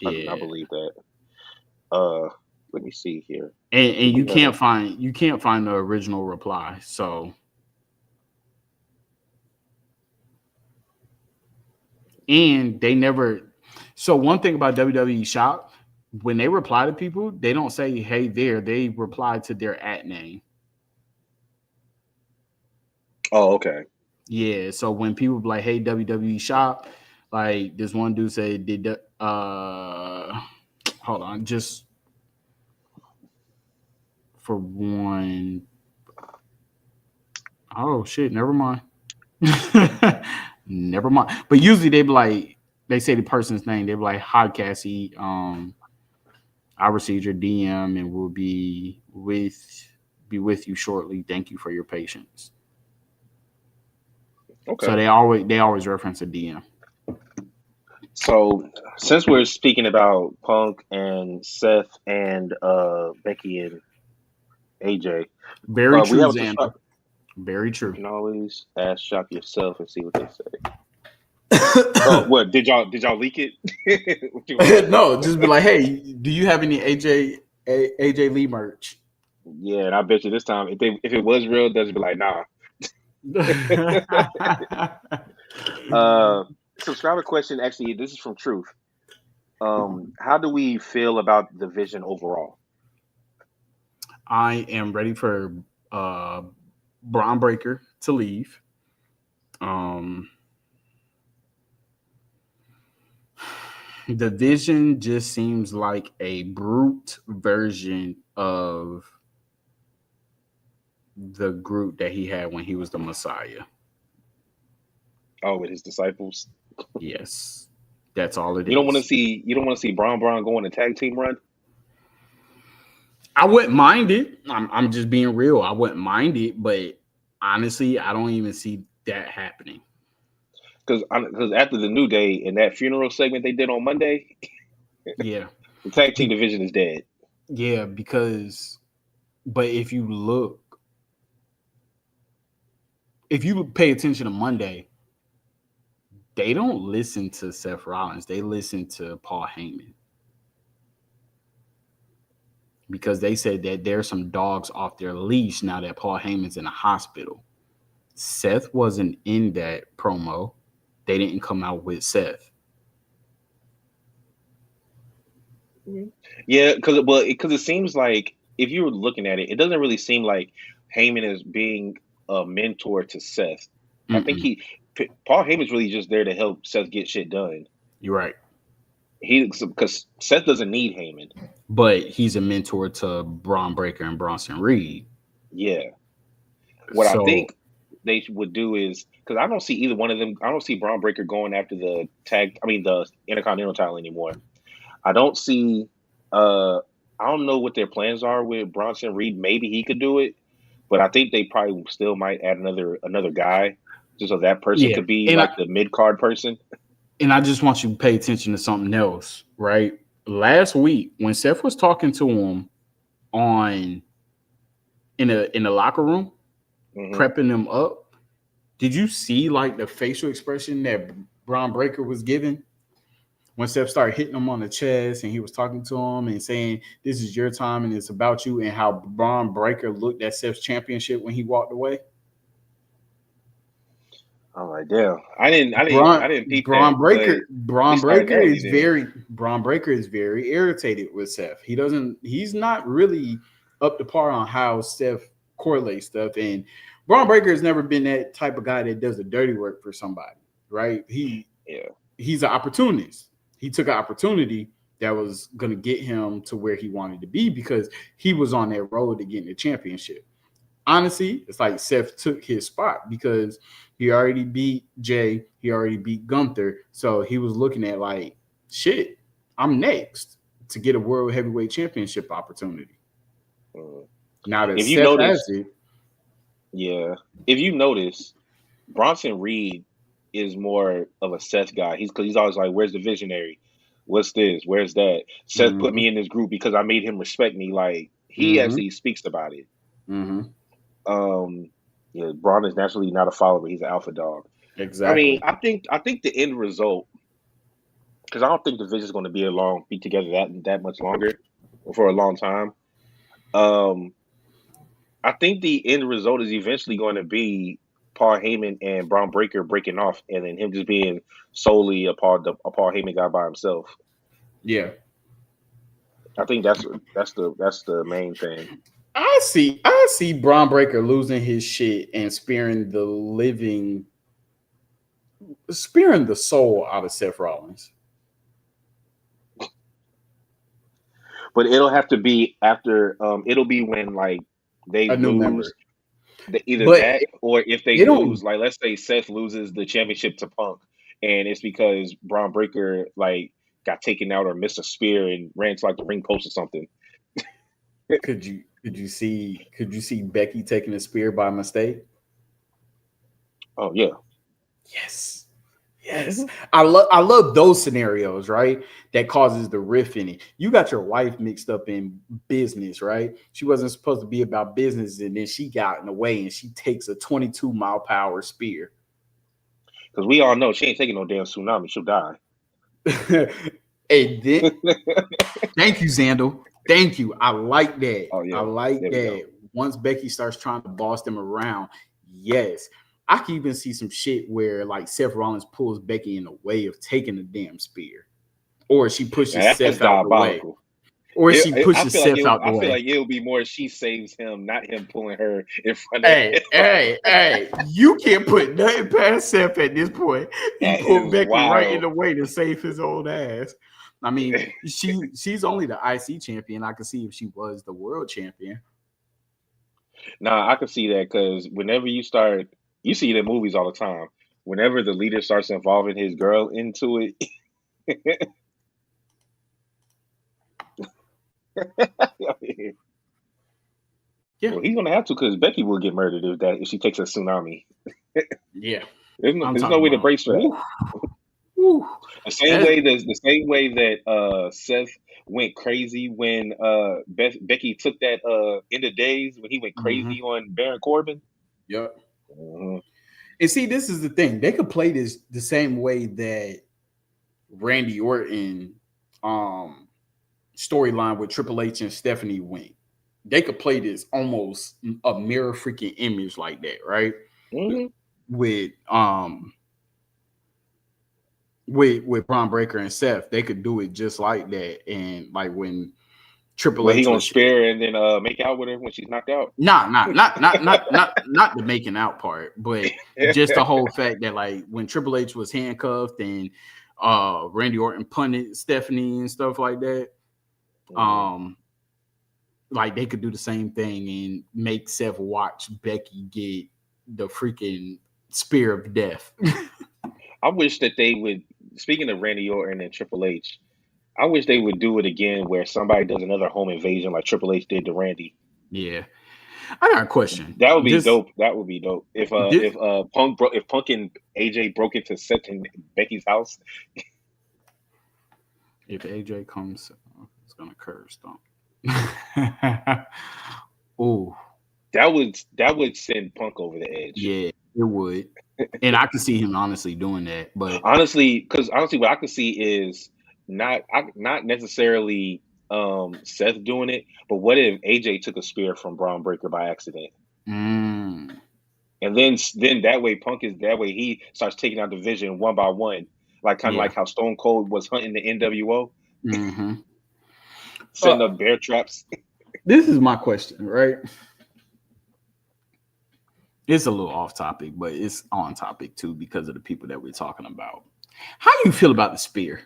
I do not Yeah, believe that. Uh, Let me see here. Do and we have a? you can't find the original reply. So and they never. So one thing about WWE Shop, when they reply to people, they don't say "Hey there." They reply to their at name. Oh, okay. Yeah. So when people be like, "Hey WWE Shop," like this one dude said, "Did hold on, just for one." Oh shit, never mind. Never mind. But usually they be like they say the person's name. They be like, "Hi, Cassie. I received your DM and will be with you shortly. Thank you for your patience." So Okay. they always reference a DM. So since we're speaking about Punk and Seth and Becky and AJ, Very we true, have a subscribe. Xander. Very You true. can always ask Shock yourself and see what they say. Oh, what did y'all leak it? What you gonna say? No, just be like, hey, do you have any AJ Lee merch? Yeah, and I bet you this time, if it was real, they'll just be like, nah. Uh, Subscriber question. Actually, this is from Truth. How do we feel about the vision overall? I am ready for uh Braun Breaker to leave. Um the vision just seems like a brute version of the group that he had when he was the Messiah. Oh, with his disciples. Yes. That's all it You don't want to is. see Braun go on a tag team run. I wouldn't mind it. I'm just being real. I wouldn't mind it, but honestly, I don't even see that happening. Because after the New Day and that funeral segment they did on Monday, Yeah. the tag team Be- division is dead. yeah, because but if you pay attention to Monday, they don't listen to Seth Rollins. They listen to Paul Heyman because they said that there's some dogs off their leash now that Paul Heyman's in a hospital. Seth wasn't in that promo. They didn't come out with Seth. Yeah, because it seems like if you were looking at it, it doesn't really seem like Heyman is being a mentor to Seth. I think Mm-mm. Paul Heyman's really just there to help Seth get shit done. You're right. Because Seth doesn't need Heyman. But he's a mentor to Braun Breaker and Bronson Reed. Yeah, what I So think they would do is because I don't see either one of them. I don't see Braun Breaker going after the Intercontinental title anymore. I don't see. Uh, I don't know what their plans are with Bronson Reed. Maybe he could do it, but I think they probably still might add another guy, just so that person yeah, could be and I like the mid card person. and I just want you to pay attention to something else, right? Last week when Seth was talking to him on in the locker room, Hmm. prepping them up, did you see like the facial expression that Braun Breaker was giving when Seth started hitting him on the chest and he was talking to him and saying, "This is your time and it's about you," and how Braun Breaker looked at Seth's championship when he walked away? I'm like, damn, I didn't peep that, Braun but Breaker we Braun started Breaker early is then. very irritated with Seth. He's not really up to par on how Seth correlates stuff. And Braun Breaker has never been that type of guy that does the dirty work for somebody, right? Yeah. He's an opportunist. He took an opportunity that was going to get him to where he wanted to be because he was on that road to getting the championship. Honestly, it's like Seth took his spot because he already beat Jay, he already beat Gunther, so he was looking at like, shit, I'm next to get a world heavyweight championship opportunity. Mm. Now that If you Seth has notice, it, yeah, if you notice, Bronson Reed is more of a Seth guy. Because he's always like, "Where's the visionary? What's this? Where's that?" Seth put mm-hmm, me in this group because I made him respect me. Like he mm-hmm, actually speaks about it. mm-hmm, Um, yeah, Braun is naturally not a follower. He's an alpha dog. I mean, exactly. I think the end result, because I don't think the Vision's going to be together that much longer, or for a long time. Um, I think the end result is eventually going to be Paul Heyman and Braun Breaker breaking off, and then him just being solely a Paul Heyman guy by himself. Yeah, I think that's the main thing. I see Braun Breaker losing his shit and spearing the soul out of Seth Rollins. But it'll have to be after. It'll be when like they A new member. lose. Either But that, or if they they don't. lose, like let's say Seth loses the championship to Punk, and it's because Braun Breaker like got taken out or missed a spear and ran to like the ring post or something. Could you see Becky taking a spear by mistake? Oh yeah. Yes. Yes. I love those scenarios, right? That causes the riff in it. You got your wife mixed up in business, right? She wasn't supposed to be about business, and then she got in the way and she takes a 22-mile-per-hour spear. Because we all know she ain't taking no damn tsunami. She'll die. And then thank you, Xandal. Thank you. I like that. Oh I yeah. like There we go. that. Once Becky starts trying to boss them around, yes. I can even see some shit where like Seth Rollins pulls Becky in the way of taking the damn spear. Or she pushes Now, that's Seth out the way. diabolical. Or she I pushes feel like Seth out the I feel way. like it'll be more she saves him, not him pulling her in front of Hey, him. hey, hey, you can't put nothing past Seth at this point. He That pulled is Becky right in wild. the way to save his old ass. I mean, she's only the IC champion. I could see if she was the world champion. Nah, I can see that because whenever you see it in movies all the time. Whenever the leader starts involving his girl into it, Yeah, well, he's gonna have to because Becky will get murdered if she takes a tsunami. yeah. There's I'm no talking way to about. brace for that. Woo, woo. That, The same way that Seth went crazy when Becky took that end of days when he went crazy on Baron Corbin. yep. Mhm. And see, this is the thing. They could play this the same way that Randy Orton storyline with Triple H and Stephanie went. They could play this almost a mirror freaking image like that, right? Mhm. With with Braun Breaker and Seth, they could do it just like that. And like when Triple Well, he H gonna was spare and then make out with her when she's knocked out. not the making out part, but just the whole fact that like when Triple H was handcuffed and Randy Orton punted Stephanie and stuff like that, like they could do the same thing and make Seth watch Becky get the freaking spear of death. I wish that they would. Speaking of Randy Orton and Triple H, I wish they would do it again where somebody does another home invasion like Triple H did to Randy. Yeah, I got a question. That would be This dope. That would be dope. If this Punk and AJ broke into Seth and Becky's house, if AJ comes, it's gonna curse. Don't. Oh, that would send Punk over the edge. yeah, it would, and I could see him honestly doing that. But Honestly, what I could see is not necessarily Seth doing it, but what if AJ took a spear from Braun Breaker by accident? And then that way he starts taking out Division one by one, like kind of like how Stone Cold was hunting the NWO, setting up bear traps. This is my question, right? It's a little off topic, but it's on topic too because of the people that we're talking about. How do you feel about the spear?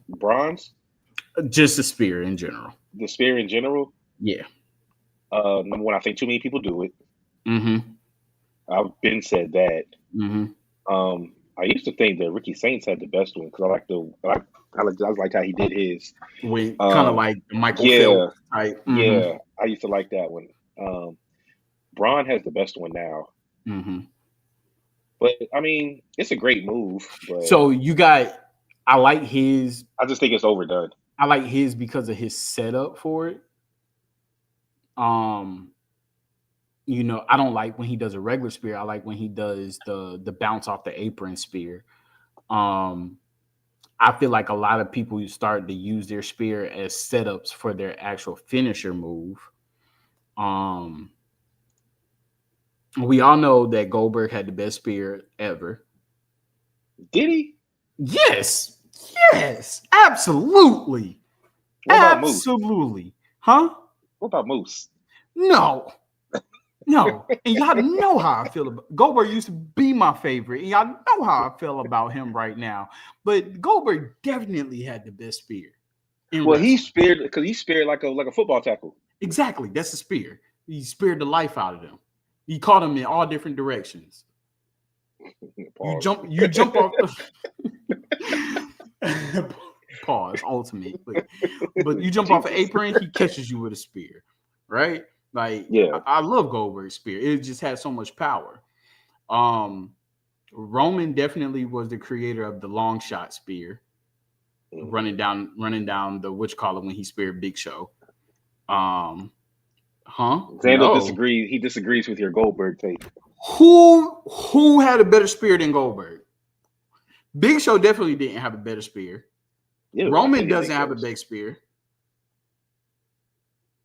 Bronze? Just the spear in general. The spear in general? Yeah. Number one, I think too many people do it. I've been said that. I used to think that Ricky Saints had the best one because I like how he did his. Kind of like Michael Phelps type. Yeah, I used to like that one. Braun has the best one now. But I mean, it's a great move. But so I like his. I just think it's overdone. I like his because of his setup for it. You know, I don't like when he does a regular spear. I like when he does the bounce off the apron spear. I feel like a lot of people start to use their spear as setups for their actual finisher move. We all know that Goldberg had the best spear ever. Did he? Yes, absolutely. What about absolutely. Moose? Huh? What about Moose? No. And y'all know how I feel about Goldberg. Used to be my favorite, and y'all know how I feel about him right now. But Goldberg definitely had the best spear. Well, he speared like a football tackle. Exactly. That's a spear. He speared the life out of them. He caught them in all different directions. You Pause. jump off. Pause. Ultimately, but you jump off an Jesus. apron, he catches you with a spear, right? Like Yeah. I love Goldberg's spear. It just has so much power. Um, Roman definitely was the creator of the long shot spear, running down the which collar when he speared Big Show. Um, Xander No. disagrees. He disagrees with your Goldberg take. Who had a better spear than Goldberg? Big Show definitely didn't have a better spear. Yeah, I Roman hated Big doesn't have a Show's. big spear.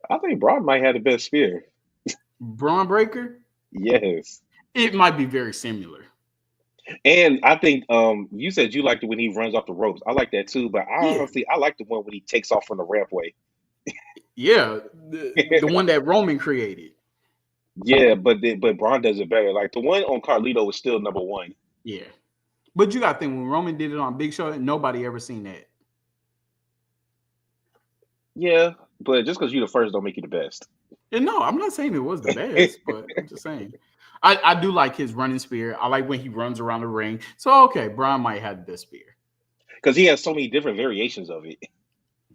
I think Braun might have the best spear. Braun Breaker, Yes. it might be very similar. And I think you said you liked it when he runs off the ropes. I like that too, but Yeah, I like the one when he takes off from the rampway. yeah, the one that Roman created. Yeah, but Braun does it better. Like the one on Carlito was still number one. Yeah, but you got to think when Roman did it on Big Show, nobody ever seen that. Yeah, but just because you're the first don't make you the best. And no, I'm not saying it was the best, but I'm just saying. I do like his running spear. I like when he runs around the ring. So okay, Braun might have the best spear. Because he has so many different variations of it.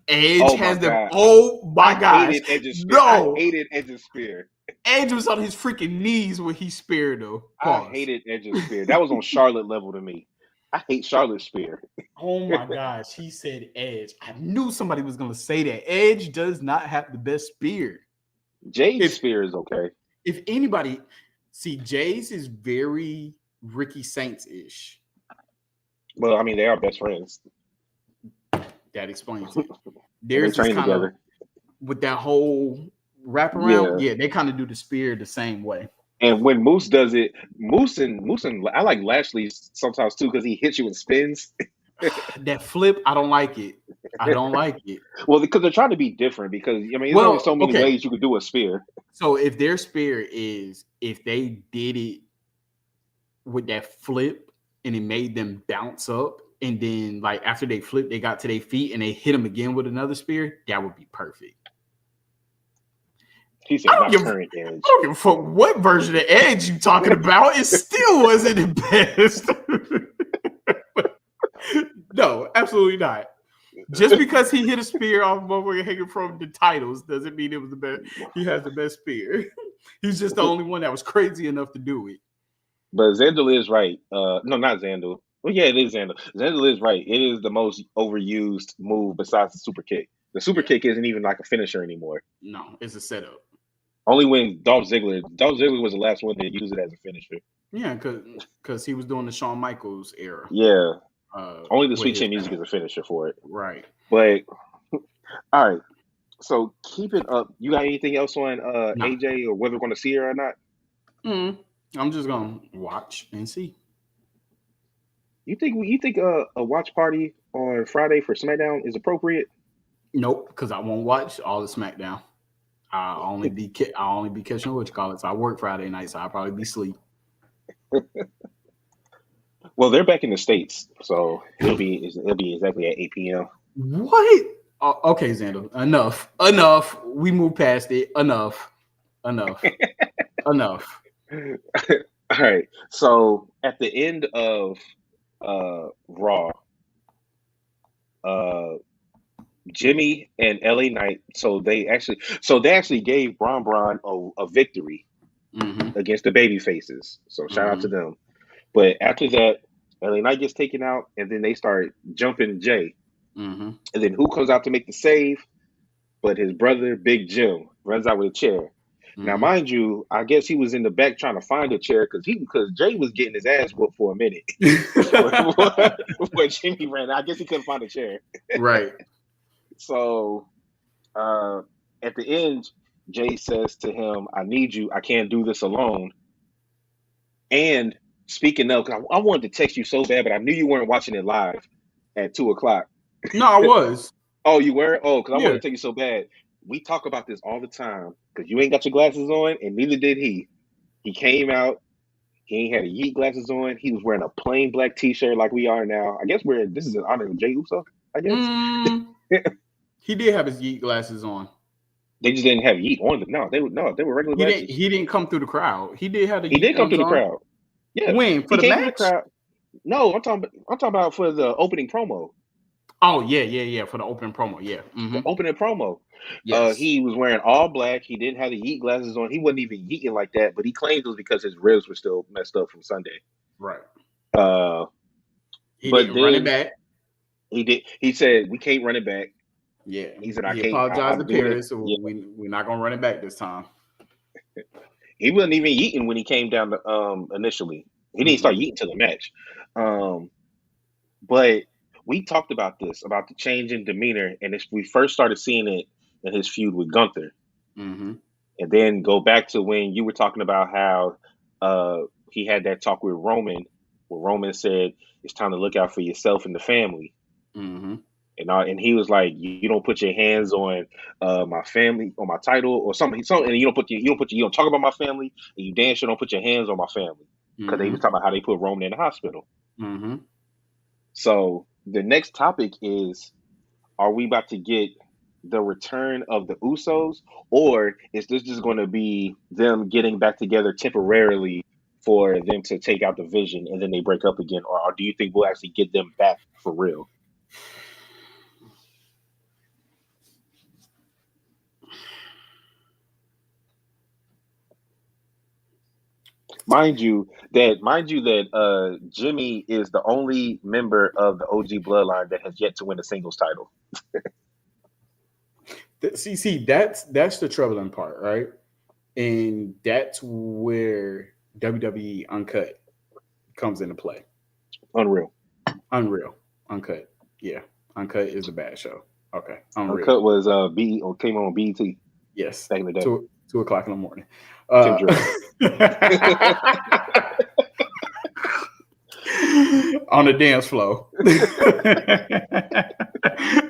Edge Oh my has the. god. Oh my I gosh! hated Edge's spear. I No, hated Edge's spear. Edge was on his freaking knees when he speared though. I Pause. hated Edge's spear. That was on Charlotte level to me. I hate Charlotte's spear. Oh my gosh, he said Edge. I knew somebody was gonna say that. Edge does not have the best spear. Jade's If spear is okay. if anybody see Jay's is very Ricky Saints-ish. Well, I mean, they are best friends. That explains it. And Theirs they is train kind together. of with that whole wraparound. Yeah, they kind of do the spear the same way. And when Moose does it, Moose and I like Lashley sometimes too because he hits you and spins. That flip, I don't like it. I don't like it. Well, because they're trying to be different. Because I mean, there's only so many ways you could do a spear. So if their spear is if they did it with that flip and it made them bounce up, and then like after they flipped, they got to their feet and they hit them again with another spear, that would be perfect. He said, "Not current Edge." I don't give a fuck what version of Edge you talking about. It still wasn't the best. No, absolutely not. Just because he hit a spear off motherfucker hanging from the titles doesn't mean it was the best. He has the best spear. He's just the only one that was crazy enough to do it. But Xandel is right. No, not Xandel. Well, yeah, it is Xandel. Xandel is right. It is the most overused move besides the super kick. The super kick isn't even like a finisher anymore. No, it's a setup. Only when Dolph Ziggler was the last one to use it as a finisher. Yeah, because he was doing the Shawn Michaels era. Yeah. Only the Sweet Chin Music is a finisher for it. Right. But, all right. So, keep it up. You got anything else on AJ or whether we're going to see her or not? I'm just going to watch and see. You think a watch party on Friday for SmackDown is appropriate? Nope, because I won't watch all the SmackDown. I'll only be catching what you call it. So I work Friday night, so I'll probably be asleep. Well, they're back in the States, so it'll be exactly at 8 p.m. What? Okay, Xander. Enough. We move past it. Enough. Enough. All right. So at the end of Raw, Jimmy and LA Knight. So they actually gave Braun a victory against the baby faces. So shout out to them. But after that, LA Knight gets taken out, and then they start jumping Jay. And then who comes out to make the save? But his brother, Big Jim, runs out with a chair. Now, mind you, I guess he was in the back trying to find a chair because Jay was getting his ass whooped for a minute before Jimmy ran. I guess he couldn't find a chair. Right. So at the end, Jay says to him, "I need you. I can't do this alone." And speaking of, cause I wanted to text you so bad, but I knew you weren't watching it live at 2:00. No, I was. Oh, you were? Oh, because I wanted to tell you so bad. We talk about this all the time because you ain't got your glasses on, and neither did he. He came out. He ain't had a Yeet glasses on. He was wearing a plain black T-shirt like we are now. I guess this is in honor of Jay Uso, I guess. He did have his Yeet glasses on. They just didn't have Yeet on them. No, they were regular matches. He didn't come through the crowd. He did have the He Yeet did come ones through the on. crowd. Yeah, When? For he the came through the match? crowd. No, I'm talking about for the opening promo. Oh yeah. For the opening promo, yeah. Mm-hmm. The opening promo. Yes. He was wearing all black. He didn't have the Yeet glasses on. He wasn't even yeeting like that, but he claimed it was because his ribs were still messed up from Sunday. Right. Uh, He but didn't run it then back. he did. He said we can't run it back. Yeah. He said I He can't. apologized to I'm doing it. Paris, so Yeah. we're not gonna run it back this time. He wasn't even yeeting when he came down to, initially. He didn't start yeeting till the match. Um, but we talked about this, about the change in demeanor, and we first started seeing it in his feud with Gunther. Mm-hmm. And then go back to when you were talking about how he had that talk with Roman, where Roman said it's time to look out for yourself and the family. Mm-hmm. And he was like, you don't put your hands on my family, on my title, or something. And you don't talk about my family, and you damn sure don't put your hands on my family, because they Mm-hmm. was talking about how they put Roman in the hospital. Mm-hmm. So the next topic is: are we about to get the return of the Usos, or is this just going to be them getting back together temporarily for them to take out the Vision and then they break up again, or do you think we'll actually get them back for real? Mind you that Jimmy is the only member of the OG bloodline that has yet to win a singles title. See, that's the troubling part, right? And that's where WWE Uncut comes into play. Unreal. Unreal. Uncut. Yeah. Uncut is a bad show. Okay. Unreal. Uncut was came on BET Yes. back in the day. 2 o'clock in the morning. Tim Drill. On the dance floor.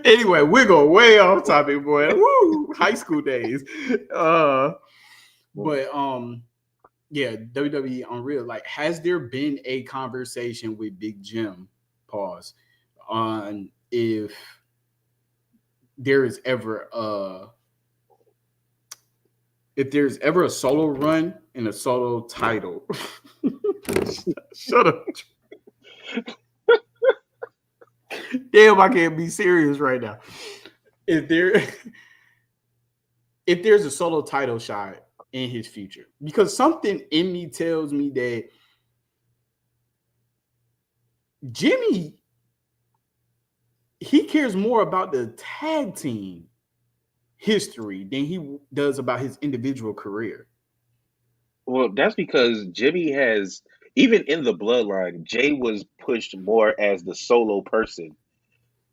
Anyway, we're going way off topic, boy. Woo! High school days. But yeah, WWE Unreal. Like, has there been a conversation with Big Jim, pause, on if there is ever a solo run and a solo title? Shut up. Damn, I can't be serious right now. If there's a solo title shot in his future, because something in me tells me that Jimmy, he cares more about the tag team history than he does about his individual career. Well, that's because Jimmy has, even in the bloodline, Jay was pushed more as the solo person.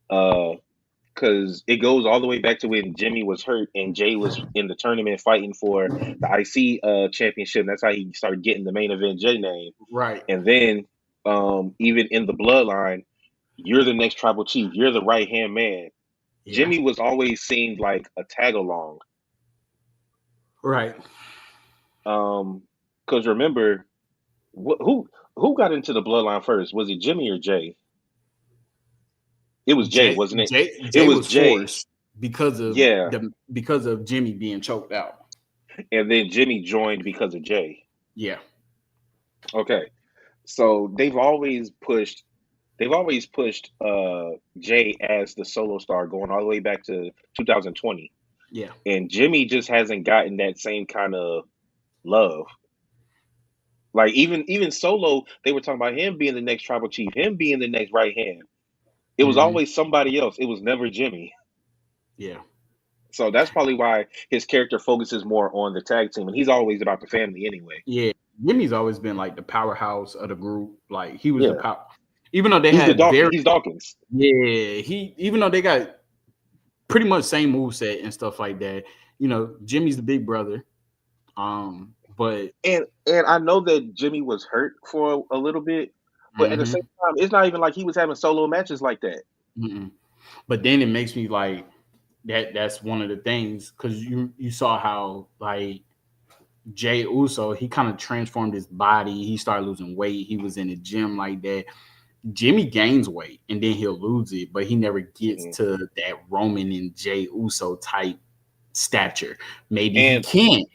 Because it goes all the way back to when Jimmy was hurt and Jay was in the tournament fighting for the IC championship. That's how he started getting the main event Jay name. Right. And then even in the bloodline, you're the next tribal chief. You're the right hand man. Yeah. Jimmy was always seen like a tag along. Right. Because remember, who got into the bloodline first? Was it Jimmy or Jay? It was Jay, wasn't it? Jay was was Jay forced because of because of Jimmy being choked out. And then Jimmy joined because of Jay. Yeah. Okay. So they've always pushed Jay as the solo star going all the way back to 2020. Yeah. And Jimmy just hasn't gotten that same kind of love. Like even solo, they were talking about him being the next tribal chief, him being the next right hand. It was always somebody else. It was never Jimmy. Yeah. So that's probably why his character focuses more on the tag team, and he's always about the family anyway. Yeah. Jimmy's always been like the powerhouse of the group. Like, he was the power. Even though he's Dawkins. Yeah. Even though they got pretty much same moveset and stuff like that, Jimmy's the big brother. But I know that Jimmy was hurt for a little bit, but at the same time, it's not even like he was having solo matches like that. But then it makes me like that's one of the things, because you saw how, like, Jay Uso, he kind of transformed his body. He started losing weight. He was in the gym like that. Jimmy gains weight and then he'll lose it, but he never gets to that Roman and Jay Uso type stature. Maybe he And can't.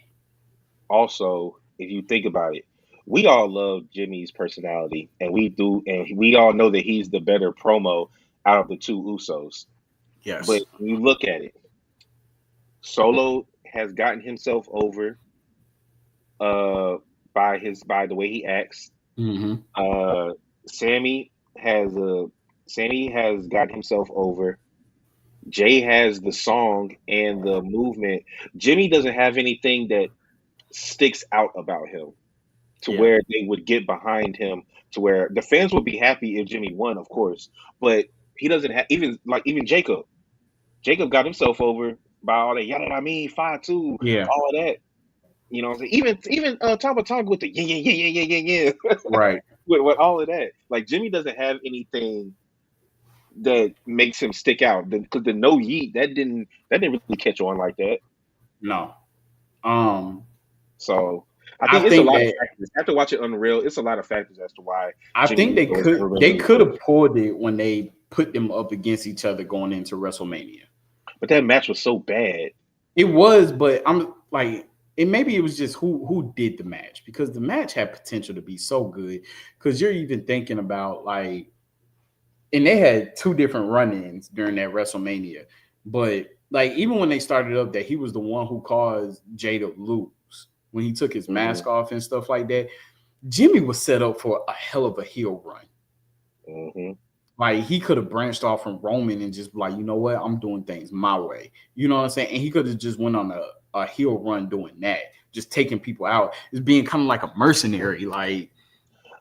also, if you think about it, we all love Jimmy's personality, and we all know that he's the better promo out of the two Usos. But Yes. when you look at it, Solo has gotten himself over uh by the way he acts. Mm-hmm. Uh Sammy has a Sammy has gotten himself over. Jay has the song and the movement. Jimmy doesn't have anything that sticks out about him to Yeah. where they would get behind him, to where the fans would be happy if Jimmy won, of course. But he doesn't have even Jacob. Jacob got himself over by all that yada I mean 5-2, Yeah. all of that. You know what I'm saying? Even Tama Tonga with the yeah. Right. with all of that. Like Jimmy doesn't have anything that makes him stick out. Because the no yeet that didn't really catch on like that. No. Um, So I I think it's a think lot of that factors. After watching Unreal, it's a lot of factors as to why I Jimmy think Uso has never been they really could pushed. have pulled it when they put them up against each other going into WrestleMania. But that match was so bad. It was, but I'm like, and maybe it was just who did the match, because the match had potential to be so good. Because you're even thinking about like, and they had two different run-ins during that WrestleMania, but like even when they started up, that he was the one who caused Jay to lose when he took his Hmm. mask off and stuff like that. Jimmy was set up for a hell of a heel run. Hmm. Like he could have branched off from Roman and just like, you know what, I'm doing things my way. You know what I'm saying? And he could have just went on a heel run doing that, just taking people out. It's being kind of like a mercenary. Like,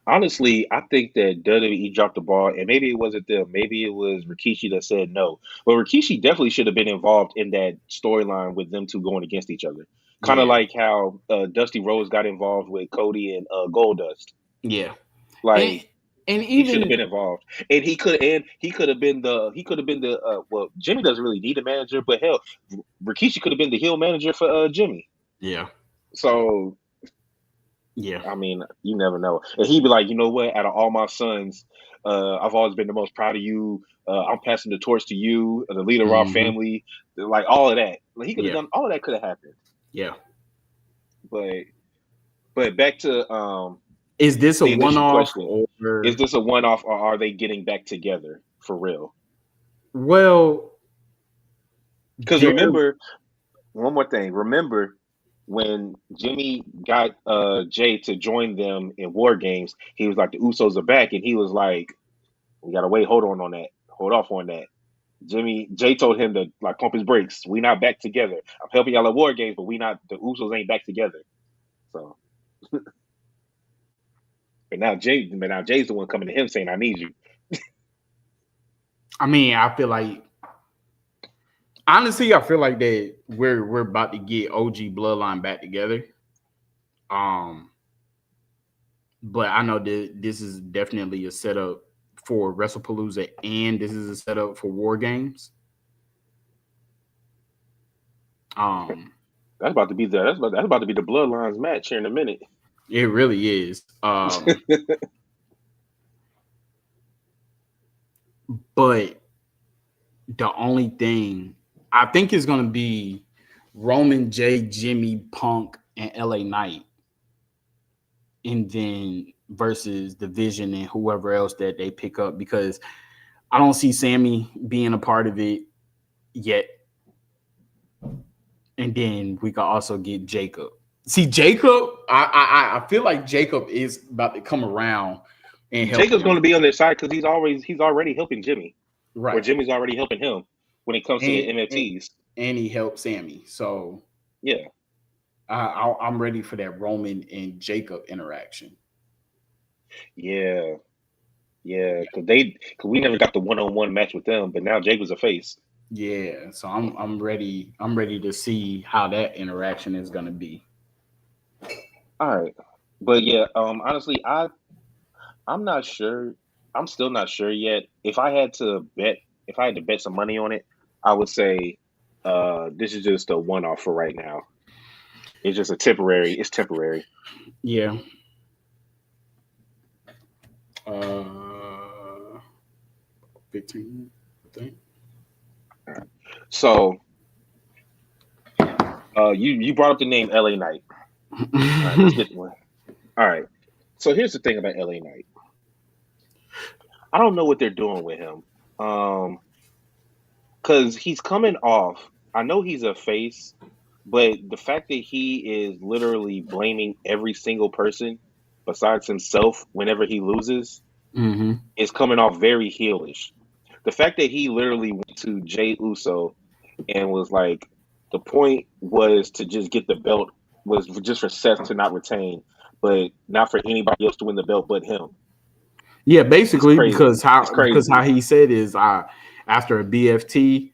Honestly, I think that WWE dropped the ball, and maybe it wasn't them. Maybe it was Rikishi that said no. But Rikishi definitely should have been involved in that storyline with them two going against each other. Kind of yeah, like how Dusty Rhodes got involved with Cody and Goldust. yeah. And Like and he should have even been involved, and he could have been the well. Jimmy doesn't really need a manager, but hell, Rikishi could have been the heel manager for Jimmy. yeah, So yeah. I mean, you never know. And he'd be like, you know what? Out of all my sons, I've always been the most proud of you. I'm passing the torch to you, the leader of our Hmm. family. Like all of that. Like, he could have Yeah, done all of that. Could have happened. yeah. But back to Is this a the one initial off question: is or this a one off, or are they getting back together for real? well? Because There, remember, one more thing. Remember when Jimmy got Jay to join them in War Games? He was like, the Usos are back, and he was like, we gotta wait. Hold on that. Hold off on that. Jay told him to like pump his brakes. We not back together. I'm helping y'all at War Games, but we not. The Usos ain't back together. So, but now Jay's the one coming to him saying, "I need you." I mean, I feel like honestly, I feel like that we're about to get OG Bloodline back together. Um, but I know that this is definitely a setup for WrestlePalooza, and this is a setup for War Games. Um, That's about to be that's about to be the Bloodlines match here in a minute. it really is. But the only thing I think is going to be Roman, J, Jimmy, Punk, and LA Knight, and then versus the Vision and whoever else that they pick up, because I don't see Sammy being a part of it yet. And then we can also get Jacob. See, Jacob, I feel like Jacob is about to come around and help Jacob's going them. to be on their side because he's already helping Jimmy, or Right. Jimmy's already helping him when it comes to the And, and, MFTs. and he helped Sammy. So Yeah, I'm ready for that Roman and Jacob interaction. yeah, yeah. Because we never got the one-on-one match with them, but now Jacob's a face. Yeah. So I'm ready. I'm ready to see how that interaction is gonna be. All right, but yeah, honestly, I'm not sure. I'm still not sure yet. If I had to bet some money on it, I would say this is just a one-off for right now. It's just a temporary. It's temporary. Yeah. Uh 15, I think. So You brought up the name LA Knight. All right, let's get one. All right. So here's the thing about LA Knight. I don't know what they're doing with him. Because he's coming off. I know he's a face, but the fact that he is literally blaming every single person besides himself whenever he loses is coming off very heelish. The fact that he literally went to Jey Uso and was like, the point was to just get the belt, was just for Seth to not retain, but not for anybody else to win the belt but him. Yeah, basically because how he said is after a BFT,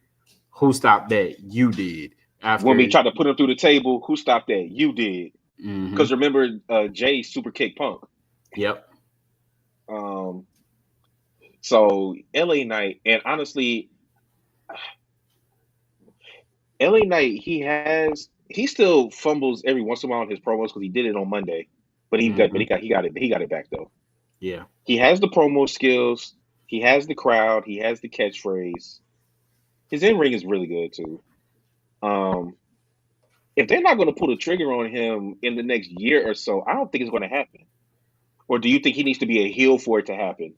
who stopped that? You did. After when we tried to put him through the table, who stopped that? You did. Because remember, Jay super kicked Punk. Yep. So LA Knight, and honestly, LA Knight, he still fumbles every once in a while on his promos because he did it on Monday, but he got it back though. Yeah, he has the promo skills, he has the crowd, he has the catchphrase. His in ring is really good too. If they're not going to pull the trigger on him in the next year or so, I don't think it's going to happen. Or do you think he needs to be a heel for it to happen?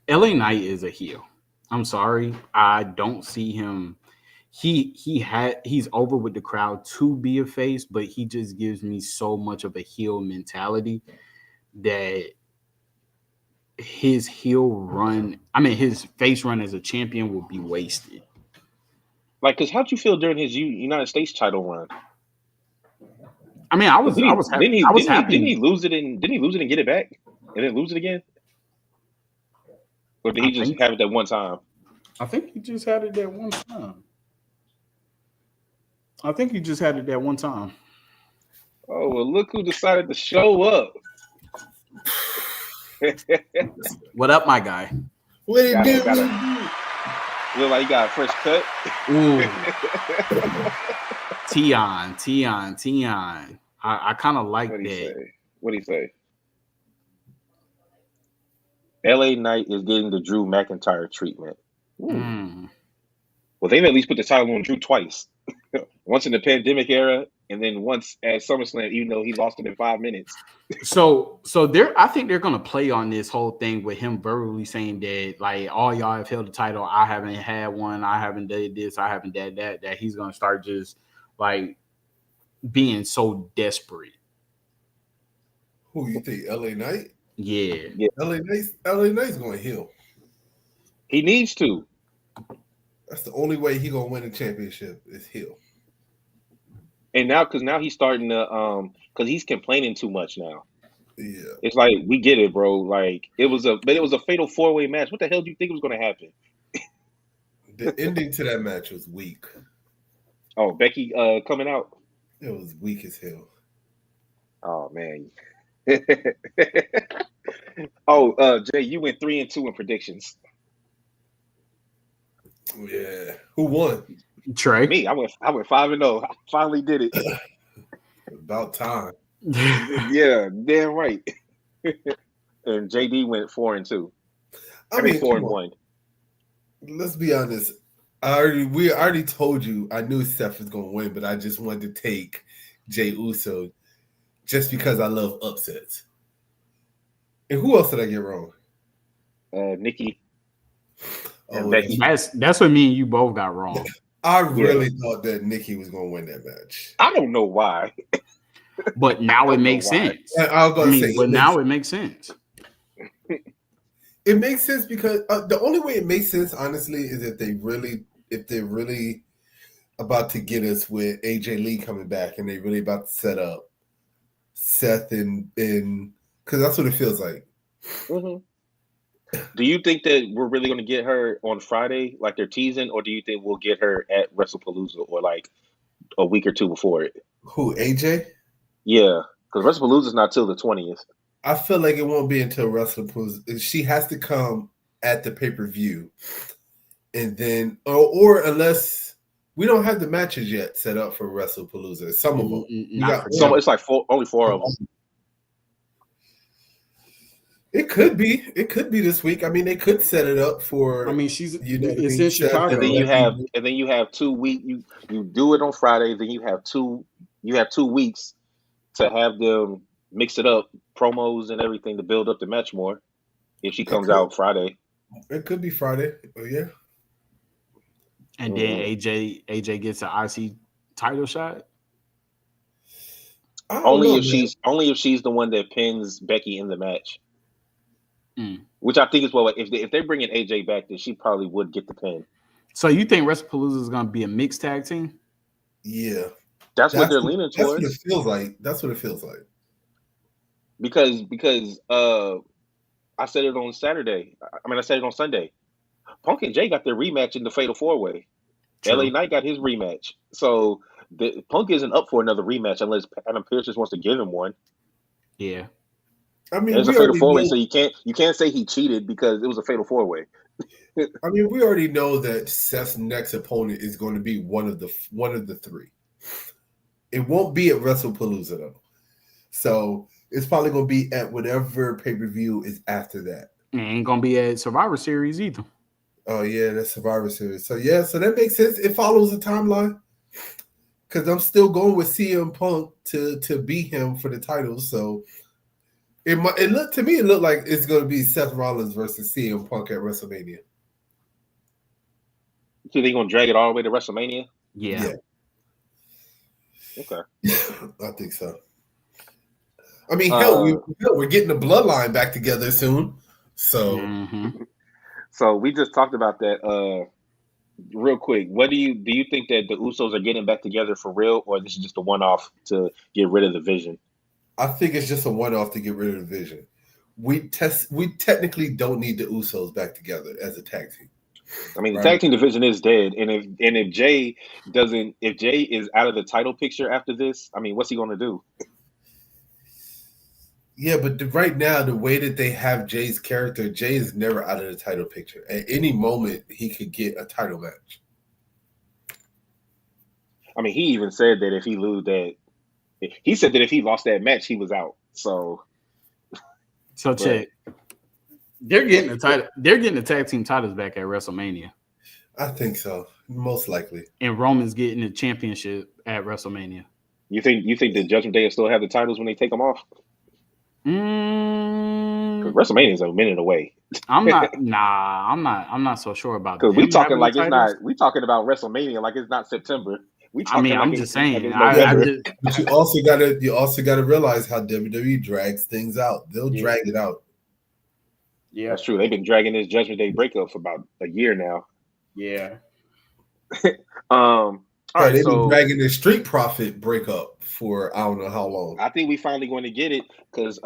LA Knight is a heel. I'm sorry, I don't see him. He's over with the crowd to be a face, but he just gives me so much of a heel mentality that his heel run, his face run as a champion will be wasted. Like, because how'd you feel during his United States title run? I was happy. Didn't he lose it and get it back and then lose it again? Or did he just have it that one time? I think he just had it that one time. Oh, well, look who decided to show up. What up, my guy? What it do? Look like you got a fresh cut. Ooh. Tion. I kind of like that. What'd he say? LA Knight is getting the Drew McIntyre treatment. Well, they've at least put the title on Drew twice. Once in the pandemic era, and then once at SummerSlam, even though he lost it in 5 minutes. So I think they're gonna play on this whole thing with him verbally saying that, like, all y'all have held the title, I haven't had one, I haven't done this, I haven't done that. That he's gonna start just like being so desperate. Who you think, LA Knight? Yeah. LA Knight's going to heal. He needs to. That's the only way he gonna win a championship is heel. And now, because he's starting to, because he's complaining too much now. Yeah, it's like, we get it, bro. Like, it was a fatal 4-way match. What the hell do you think was going to happen? The ending to that match was weak. Oh, Becky coming out. It was weak as hell. Oh man. Oh, Jay, you went 3-2 in predictions. Yeah. Who won? Trey. Me. I went 5-0. I finally did it. About time. Yeah, damn right. And JD went 4-2. I mean 4-1. Let's be honest. We already told you I knew Seth was gonna win, but I just wanted to take Jey Uso just because I love upsets. And who else did I get wrong? Nikki. Oh, Becky. That's what me and you both got wrong. I really thought that Nikki was going to win that match. I don't know why. But now it makes sense. I was going to say, but now it makes sense. It makes sense because the only way it makes sense, honestly, is if they're really about to get us with AJ Lee coming back and they really about to set up Seth and because that's what it feels like. Mm-hmm. Do you think that we're really going to get her on Friday, like they're teasing, or do you think we'll get her at WrestlePalooza or like a week or two before it? Who, AJ? Yeah, because WrestlePalooza is not till the 20th. I feel like it won't be until WrestlePalooza. She has to come at the pay-per-view, and then or unless we don't have the matches yet set up for WrestlePalooza. Some of them, it's like only 4 of them. It could be. It could be this week. I mean, they could set it up for. I mean, she's You know what I it's mean? in Seth Chicago. And then you have 2 weeks. You do it on Friday. Then you have 2 weeks to have them mix it up, promos and everything to build up the match more. If she comes out Friday, It could be Friday. Oh yeah. And then AJ gets an IC title shot. Only if she's the one that pins Becky in the match. Which I think is what if they bring in AJ back, then she probably would get the pin. So you think WrestlePalooza is going to be a mixed tag team? Yeah, that's what they're leaning towards. That's what it feels like. That's what it feels like. Because I said it on Saturday. I said it on Sunday. Punk and Jay got their rematch in the Fatal 4-Way. LA Knight got his rematch. So Punk isn't up for another rematch unless Adam Pearce just wants to give him one. Yeah. I mean, it's a Fatal 4-Way, so you can't say he cheated because it was a Fatal 4-Way. I mean, we already know that Seth's next opponent is going to be one of the three. It won't be at WrestlePalooza though, so it's probably going to be at whatever pay-per-view is after that. It ain't going to be at Survivor Series either. Oh yeah, that's Survivor Series. So yeah, so that makes sense. It follows the timeline because I'm still going with CM Punk to beat him for the title. So. It looked to me. It looked like it's going to be Seth Rollins versus CM Punk at WrestleMania. So they going to drag it all the way to WrestleMania? Yeah. Okay. I think so. I mean, hell, we're getting the bloodline back together soon. So, So we just talked about that. Real quick, what do you think that the Usos are getting back together for real, or this is just a one-off to get rid of the Vision? I think it's just a one-off to get rid of the Vision. We technically don't need the Usos back together as a tag team. I mean, the tag team division is dead, and if Jay is out of the title picture after this, I mean, what's he going to do? Yeah, but right now, the way that they have Jay's character, Jay is never out of the title picture. At any moment, he could get a title match. I mean, he even said that if he lost that match, he was out. So check. They're getting the title. They're getting the tag team titles back at WrestleMania. I think so, most likely. And Roman's getting the championship at WrestleMania. You think the Judgment Day will still have the titles when they take them off? WrestleMania is a minute away. I'm not so sure about that. Because we talking like it's not. We talking about WrestleMania like it's not September. I'm just saying. But you also gotta realize how WWE drags things out. They'll drag it out. Yeah, that's true. They've been dragging this Judgment Day breakup for about a year now. Yeah. All right, they've been dragging the Street Profit breakup for I don't know how long. I think we finally going to get it because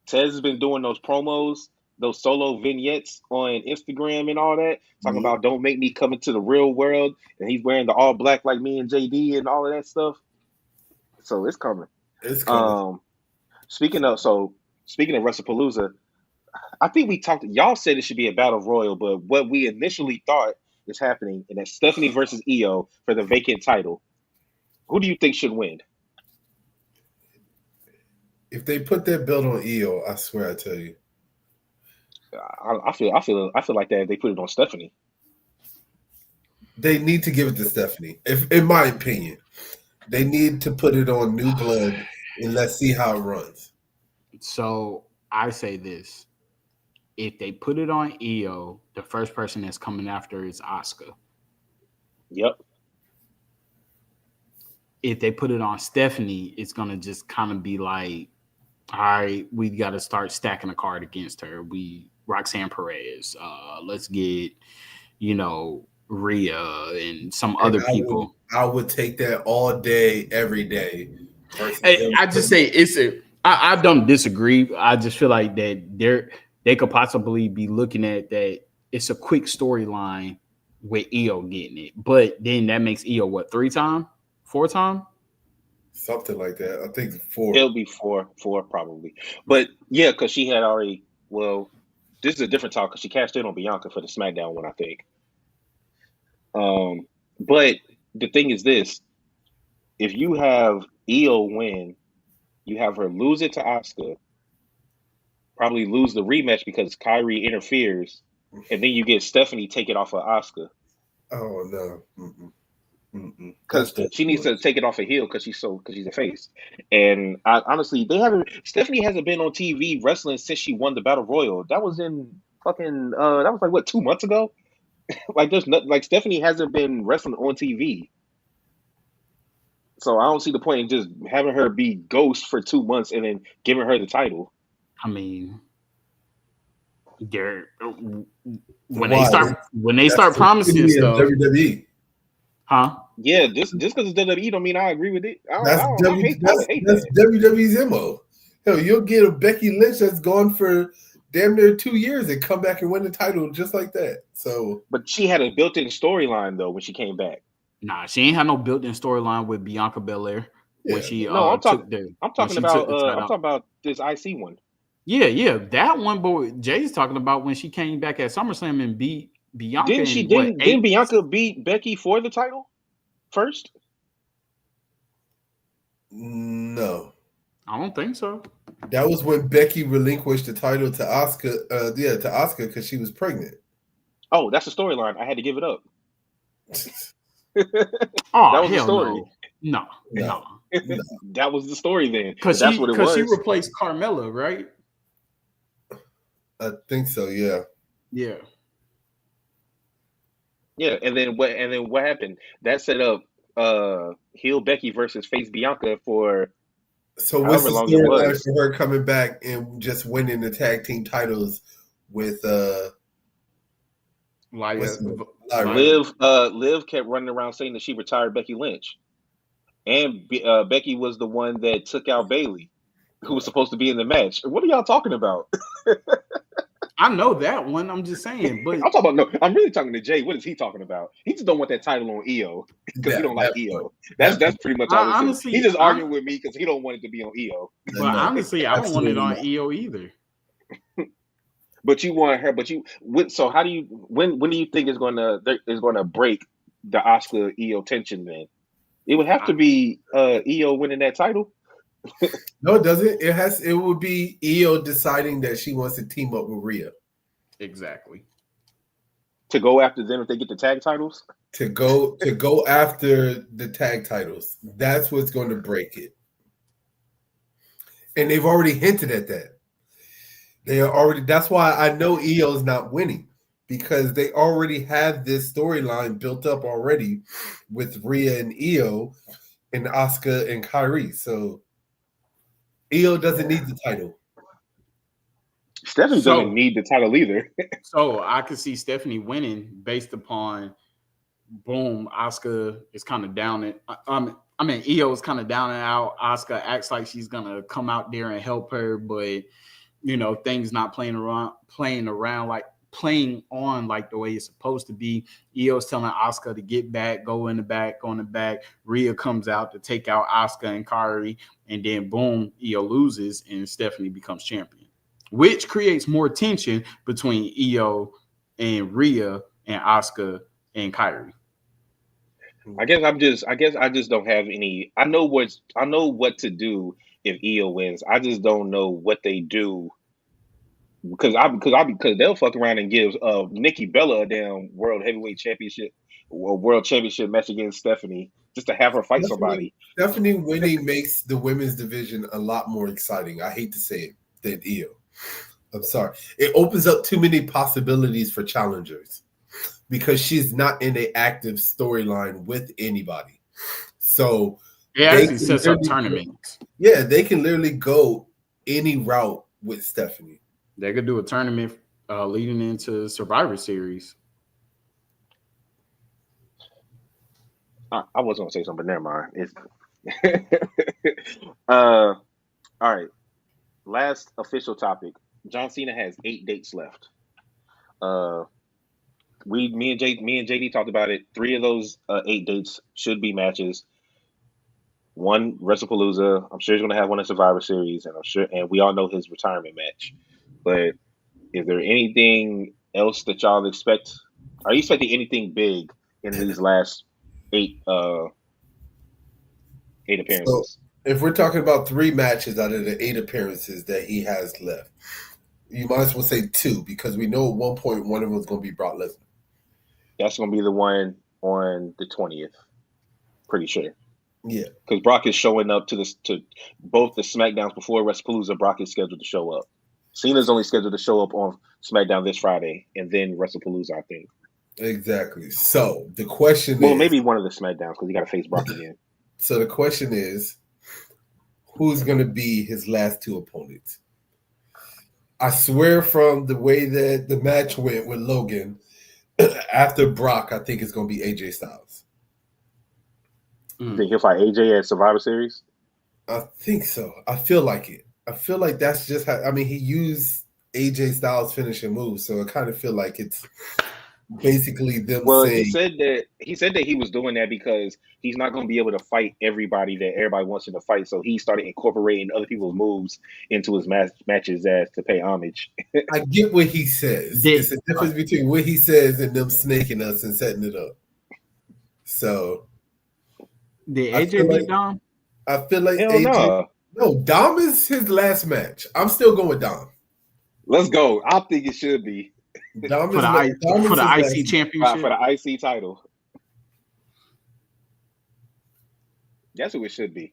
Tez has been doing those promos, those solo vignettes on Instagram and all that, talking about don't make me come into the real world, and he's wearing the all black like me and JD and all of that stuff. So it's coming. It's coming. Speaking of WrestlePalooza, I think we talked. Y'all said it should be a battle royal, but what we initially thought is happening, and that's Stephanie versus Io for the vacant title. Who do you think should win? If they put that belt on Io, I swear I tell you. I feel like that if they put it on Stephanie. They need to give it to Stephanie. In my opinion, they need to put it on New Blood and let's see how it runs. So I say this: if they put it on Io, the first person that's coming after is Asuka. Yep. If they put it on Stephanie, it's gonna just kind of be like, all right, we got to start stacking a card against her. Roxanne Perez. Let's get, Rhea and some other people. I would take that all day, every day. I just say I don't disagree. I just feel like that they could possibly be looking at that. It's a quick storyline with Io getting it, but then that makes Io what 4 time? Something like that. I think 4. It'll be 4 probably. But yeah, because she had already. Well, this is a different talk because she cashed in on Bianca for the Smackdown one, I think. But the thing is this: if you have Io win, you have her lose it to Asuka, probably lose the rematch because Kyrie interferes, and then you get Stephanie take it off of Asuka. Oh no. Mm-mm. Because she needs to take it off a heel because she's a face. And honestly, Stephanie hasn't been on TV wrestling since she won the Battle Royal. That was in fucking that was like what, 2 months ago? Like there's not, like Stephanie hasn't been wrestling on TV. So I don't see the point in just having her be Ghost for 2 months and then giving her the title. I mean, they're when Why? they start promising stuff, WWE. huh? Yeah, just because it's WWE don't mean I agree with it. That's WWE's MO. Hell, you'll get a Becky Lynch that's gone for damn near 2 years and come back and win the title just like that. So, but she had a built-in storyline though when she came back. Nah, she ain't had no built-in storyline with Bianca Belair when she I'm took talking about this IC one. Yeah, that one. But Jay's talking about when she came back at SummerSlam and beat Bianca. Didn't Bianca beat Becky for the title first? No, I don't think so. That was when Becky relinquished the title to Asuka. To Asuka because she was pregnant. Oh, that's the storyline. I had to give it up. Oh, that was hell the story. No. That was the story then. Because that's what it was. She replaced Carmella, right? I think so. Yeah. Yeah. Yeah, and then what happened? That set up heel Becky versus face Bianca for so what's the storyline for her coming back and just winning the tag team titles with Liv kept running around saying that she retired Becky Lynch, and Becky was the one that took out Bayley, who was supposed to be in the match. What are y'all talking about? I know that one. I'm just saying, but I'm really talking to Jay. What is he talking about? He just don't want that title on EO because he don't like EO. That's pretty much all. Honestly, he's just arguing with me because he don't want it to be on EO. But honestly, I don't want it on EO either. But you want her. So how do you? When do you think is going to break the Asuka EO tension? Then it would have to be EO winning that title. No, it doesn't. It would be EO deciding that she wants to team up with Rhea. Exactly. To go after them if they get the tag titles? To go after the tag titles. That's what's going to break it. And they've already hinted at that. That's why I know EO's not winning. Because they already have this storyline built up already with Rhea and EO and Asuka and Kyrie. So EO doesn't need the title. Stephanie doesn't need the title either. So I could see Stephanie winning based upon, boom, Asuka is kind of down it. EO is kind of down and out. Asuka acts like she's gonna come out there and help her, but things not playing on like the way it's supposed to be. EO's telling Asuka to get back, go in the back. Rhea comes out to take out Asuka and Kyrie, and then boom, EO loses and Stephanie becomes champion, which creates more tension between EO and Rhea and Asuka and Kyrie. I guess I just don't have any. I know what to do if EO wins. I just don't know what they do. Because they'll fuck around and give Nikki Bella a damn world championship match against Stephanie just to have her fight somebody. Stephanie winning makes the women's division a lot more exciting. I hate to say it, than EO. I'm sorry. It opens up too many possibilities for challengers because she's not in an active storyline with anybody. So it actually sets up tournaments. Yeah, they can literally go any route with Stephanie. They could do a tournament leading into Survivor Series. I was going to say something, but never mind. All right. Last official topic. John Cena has 8 dates left. Me and JD talked about it. 3 of those 8 dates should be matches. 1 WrestlePalooza. I'm sure he's going to have one in Survivor Series, and we all know his retirement match. But is there anything else that y'all expect? Are you expecting anything big in these last 8 appearances? So if we're talking about 3 matches out of the 8 appearances that he has left, You might as well say 2 because we know at one point one of them is going to be Brock Lesnar. That's going to be the one on the 20th. Pretty sure. Yeah, because Brock is showing up to both the Smackdowns before WrestlePalooza. Brock is scheduled to show up. Cena's only scheduled to show up on SmackDown this Friday, and then WrestlePalooza, I think. exactly. So the question Well, is, maybe one of the Smackdowns because he got to face Brock again. so the question is, who's going to be his last 2 opponents? I swear, from the way that the match went with Logan, after Brock, I think it's going to be AJ Styles. You think he'll fight AJ at Survivor Series? I think so. I feel like it. I feel like that's just how. I mean, he used AJ Styles' finishing move, so I kind of feel like it's basically them saying. He said that he was doing that because he's not going to be able to fight everybody that everybody wants him to fight. So he started incorporating other people's moves into his matches as to pay homage. I get what he says. It's the difference between what he says and them snaking us and setting it up. So did AJ beat Dom? I feel like Hell AJ. No, Dom is his last match. I'm still going with Dom. Let's go. I think it should be. Dom for the IC championship. For the IC title. That's who it should be.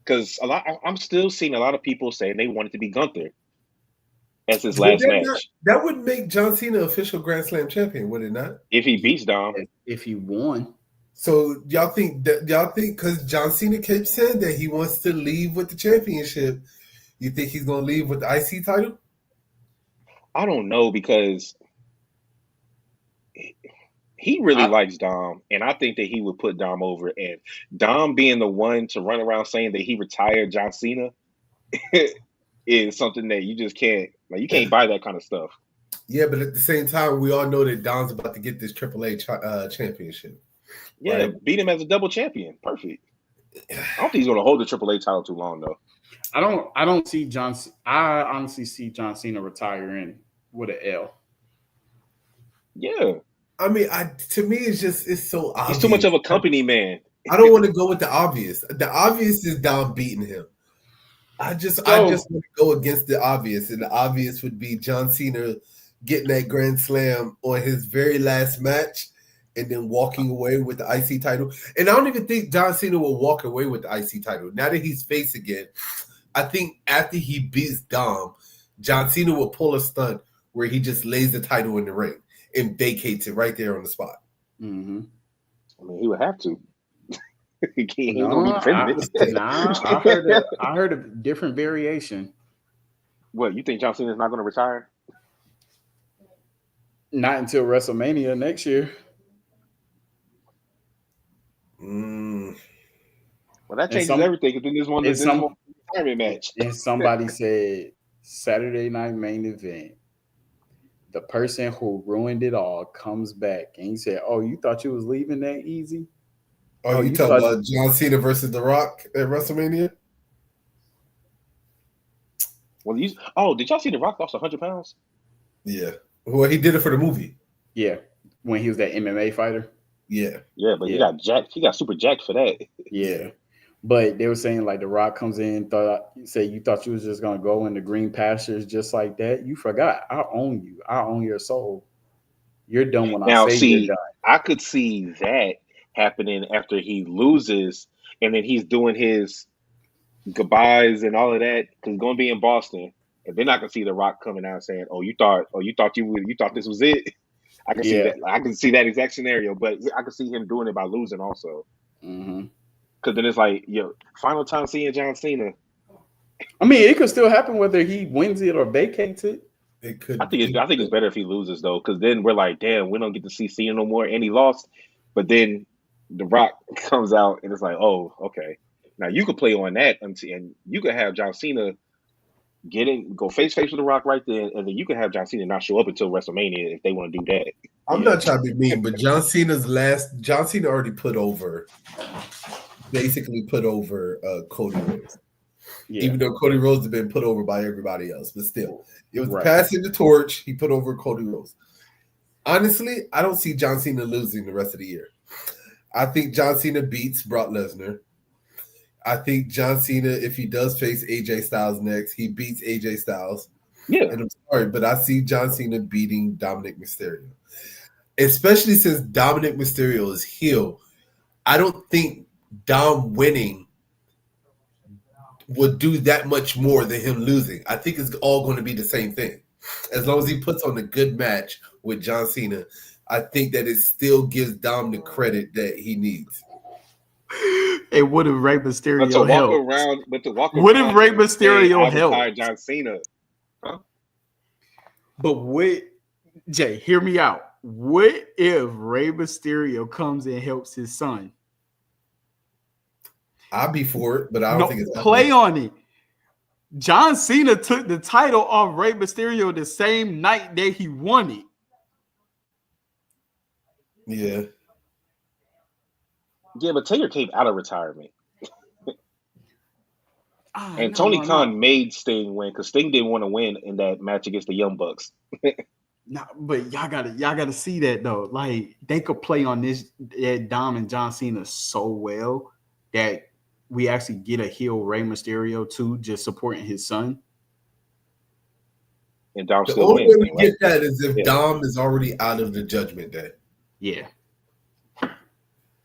Because I'm still seeing a lot of people saying they want it to be Gunther as his last match. That would make John Cena official Grand Slam champion, would it not? If he beats Dom. If he won. So y'all think because John Cena kept saying that he wants to leave with the championship, you think he's going to leave with the IC title? I don't know because he really likes Dom, and I think that he would put Dom over. And Dom being the one to run around saying that he retired John Cena is something that you just can't, like, you can't buy that kind of stuff. Yeah, but at the same time, we all know that Dom's about to get this AAA championship. Yeah, right? Beat him as a double champion. Perfect. I don't think he's going to hold the AAA title too long, though. I don't see John. I honestly see John Cena retiring with an L. Yeah. I mean, to me, it's so obvious. He's too much of a company man. I don't want to go with the obvious. The obvious is Dom beating him. I just want to go against the obvious, and the obvious would be John Cena getting that Grand Slam on his very last match and then walking away with the IC title. And I don't even think John Cena will walk away with the IC title. Now that he's face again, I think after he beats Dom, John Cena will pull a stunt where he just lays the title in the ring and vacates it right there on the spot. Mm-hmm. I mean, he would have to. I heard a different variation. What, you think John Cena's not going to retire? Not until WrestleMania next year. Well, that changes everything because then there's one retirement match. And somebody said Saturday Night Main Event. The person who ruined it all comes back, and he said, "Oh, you thought you was leaving that easy?" Oh, you talking about John Cena versus The Rock at WrestleMania? Well, did y'all see The Rock lost 100 pounds? Yeah. Well, he did it for the movie. Yeah, when he was that MMA fighter. Yeah. Yeah, but he got jacked. He got super jacked for that. Yeah. But they were saying, like, The Rock comes in, you thought you was just going to go in the green pastures just like that. You forgot. I own you. I own your soul. You're done when I say you're done. I could see that happening after he loses, and then he's doing his goodbyes and all of that because he's going to be in Boston. And then I can see The Rock coming out saying, you thought this was it? I can see that. I can see that exact scenario, but I can see him doing it by losing also. Mm-hmm. Because then it's like, final time seeing John Cena. I mean, it could still happen whether he wins it or vacates it. It could. I think it's better if he loses though, because then we're like, damn, we don't get to see Cena no more, and he lost. But then The Rock comes out, and it's like, oh, okay. Now you could play on that, and you could have John Cena go face with The Rock right there, and then you can have John Cena not show up until WrestleMania if they want to do that. I'm not trying to be mean, but John Cena already basically put over Cody Rhodes. Yeah. Even though Cody Rhodes has been put over by everybody else, but still, it was passing the torch. He put over Cody Rhodes. Honestly, I don't see John Cena losing the rest of the year. I think John Cena beats Brock Lesnar. I think John Cena, if he does face AJ Styles next, he beats AJ Styles. Yeah. And I'm sorry, but I see John Cena beating Dominic Mysterio. Especially since Dominic Mysterio is heel. I don't think Dom winning would do that much more than him losing. I think it's all going to be the same thing. As long as he puts on a good match with John Cena, I think that it still gives Dom the credit that he needs. And what if Rey Mysterio But to walk helped? around What if Rey and say, Mysterio I retire helped? John Cena. Huh? But what, Jay, hear me out. What if Rey Mysterio comes and helps his son? I'll be for it, but I don't think it's play on it. John Cena took the title off Rey Mysterio the same night that he won it. Yeah. Yeah, but Taker came out of retirement. And Tony Khan made Sting win because Sting didn't want to win in that match against the Young Bucks. No, but y'all gotta see that though. Like they could play on this Dom and John Cena so well that we actually get a heel Rey Mysterio too, just supporting his son. And Dom the still only wins. way we get that is if Dom is already out of the Judgment Day. Yeah.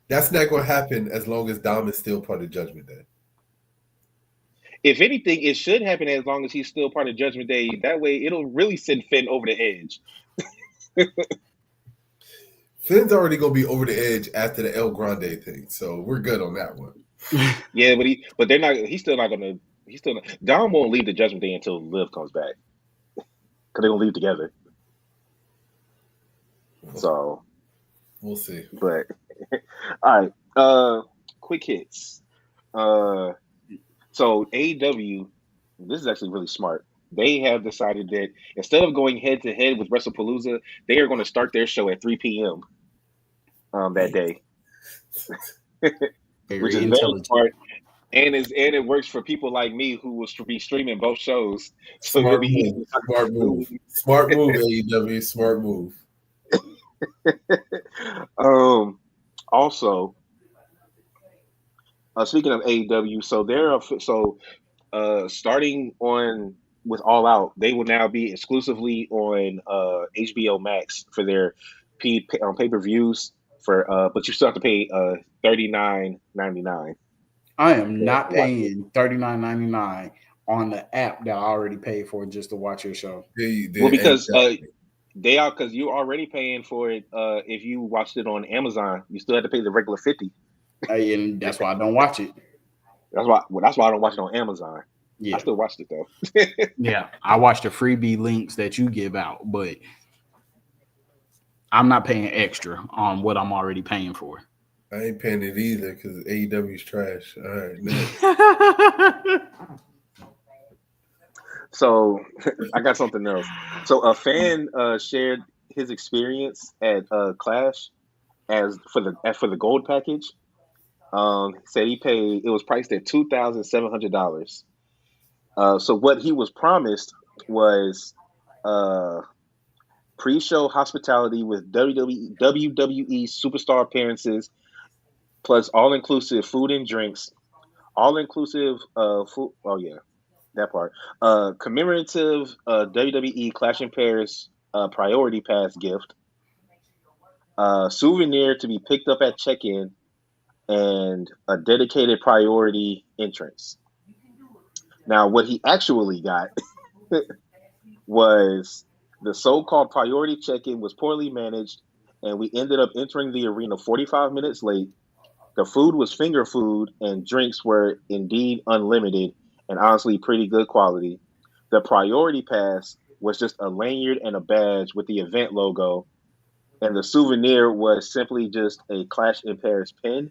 That's not going to happen as long as Dom is still part of Judgment Day. If anything, it should happen as long as he's still part of Judgment Day. That way, it'll really send Finn over the edge. Finn's already going to be over the edge after the El Grande thing, so we're good on that one. Yeah, but they're not. He's still not going to. Dom won't leave the Judgment Day until Liv comes back because they're going to leave together. So we'll see. But all right, quick hits. So AEW, this is actually really smart. They have decided that instead of going head to head with WrestlePalooza, they are going to start their show at 3 p.m. That day, which is very smart. And it works for people like me who will be streaming both shows. So smart move, AEW, smart move. Also, speaking of AEW, so starting on with All Out, they will now be exclusively on HBO Max for their pay-per-views but you still have to pay $39.99. I am not paying $39.99 on the app that I already paid for just to watch your show. Well, because because you're already paying for it. If you watched it on Amazon, you still have to pay the regular $50. And that's why I don't watch it. That's why I don't watch it on Amazon. Yeah. I still watched it though. Yeah, I watch the freebie links that you give out, but I'm not paying extra on what I'm already paying for. I ain't paying it either because AEW's trash. All right, man. So I got something else. So a fan shared his experience at Clash for the gold package. Said it was priced at $2,700. So what he was promised was pre-show hospitality with WWE superstar appearances, plus all-inclusive food and drinks, all-inclusive food. Oh yeah, that part. Commemorative WWE Clash in Paris priority pass gift, souvenir to be picked up at check-in, and a dedicated priority entrance. Now, what he actually got was the so-called priority check-in was poorly managed, and we ended up entering the arena 45 minutes late. The food was finger food, and drinks were indeed unlimited and honestly pretty good quality. The priority pass was just a lanyard and a badge with the event logo, and the souvenir was simply just a Clash in Paris pin.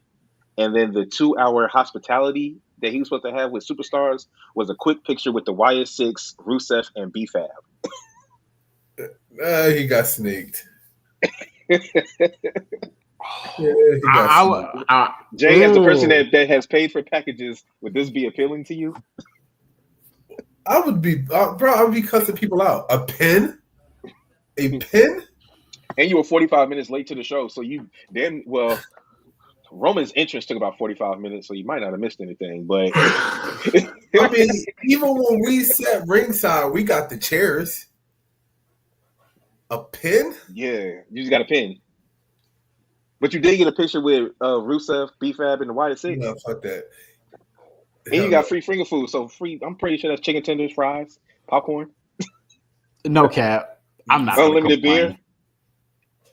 And then the 2-hour hospitality that he was supposed to have with superstars was a quick picture with the YS6, Rusev, and B-Fab. He got snaked. Jay, as the person that has paid for packages, would this be appealing to you? I would be, I would be cussing people out. A pin? A pin? And you were 45 minutes late to the show, so you then, well, Roman's entrance took about 45 minutes, so you might not have missed anything. But I mean, even when we sat ringside, we got the chairs. A pin? yeah, you just got a pin. But you did get a picture with Rusev, B-Fab, and the Wyatt Six. No, fuck that. And you got free finger food, so free. I'm pretty sure that's chicken tenders, fries, popcorn. No cap. I'm not. Unlimited beer.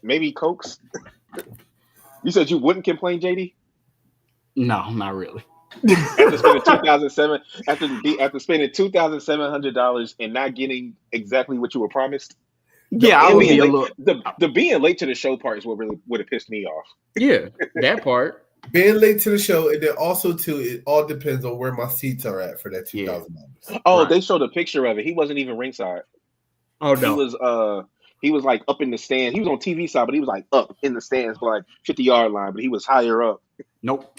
Maybe Cokes. You said you wouldn't complain, JD? No, not really. After spending after spending $2,700 and not getting exactly what you were promised. Yeah, I would be a little. The being late to the show part is what really would have pissed me off. Yeah, that part. Being late to the show, and then also too, it all depends on where my seats are at for that $2,000. Oh, right. They showed a picture of it. He wasn't even ringside. Oh no, he was like up in the stand. He was on TV side, but he was like up in the stands for like 50-yard line, but he was higher up. Nope.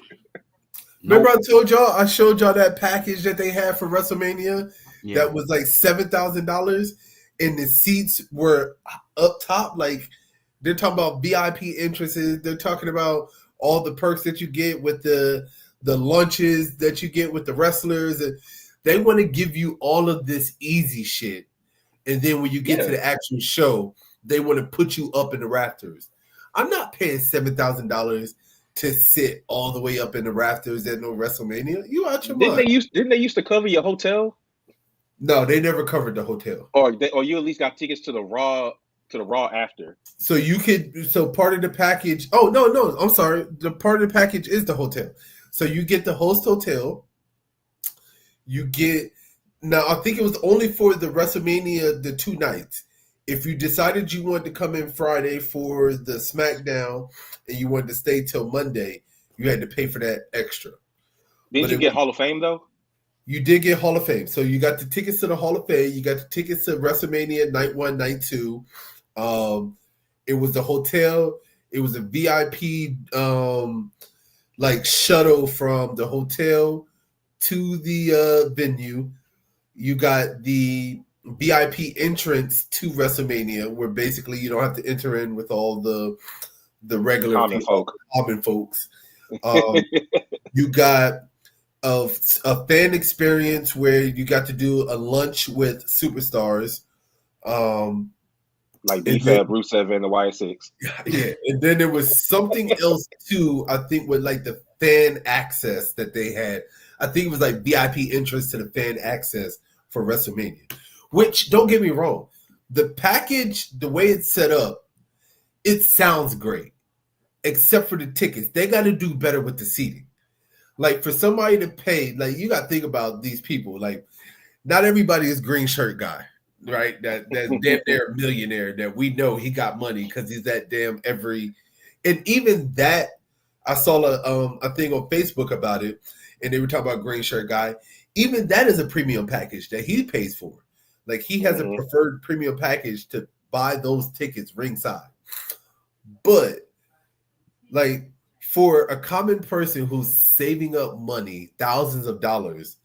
Remember I told y'all, I showed y'all that package that they had for WrestleMania that was like $7,000, and the seats were up top. Like they're talking about VIP entrances. They're talking about all the perks that you get with the lunches that you get with the wrestlers. And they want to give you all of this easy shit. And then when you get to the actual show, they want to put you up in the rafters. I'm not paying $7,000 to sit all the way up in the rafters at no WrestleMania. You out your mind. Didn't they used to cover your hotel? No, they never covered the hotel. Or you at least got tickets to the Raw after. So you could. So part of the package. Oh no, I'm sorry. The part of the package is the hotel. So you get the host hotel. You get. Now, I think it was only for the WrestleMania, the 2 nights. If you decided you wanted to come in Friday for the Smackdown and you wanted to stay till Monday, you had to pay for that extra. Didn't you get Hall of Fame, though? You did get Hall of Fame. So you got the tickets to the Hall of Fame. You got the tickets to WrestleMania night 1, night 2. It was the hotel. It was a VIP like shuttle from the hotel to the venue. You got the VIP entrance to WrestleMania, where basically you don't have to enter in with all the regular common folks. You got a fan experience where you got to do a lunch with superstars, like B-Fab, Rusev, and the Y6. Yeah, and then there was something else too. I think with like the fan access that they had. I think it was like VIP entrance to the fan access for WrestleMania, which don't get me wrong, the package, the way it's set up, it sounds great, except for the tickets. They got to do better with the seating. Like for somebody to pay, like you got to think about these people. Like not everybody is green shirt guy, right? That's damn near a millionaire that we know he got money because he's that damn every. And even that, I saw a thing on Facebook about it, and they were talking about green shirt guy. Even that is a premium package that he pays for. Like he has a preferred premium package to buy those tickets ringside. But like for a common person who's saving up money, thousands of dollars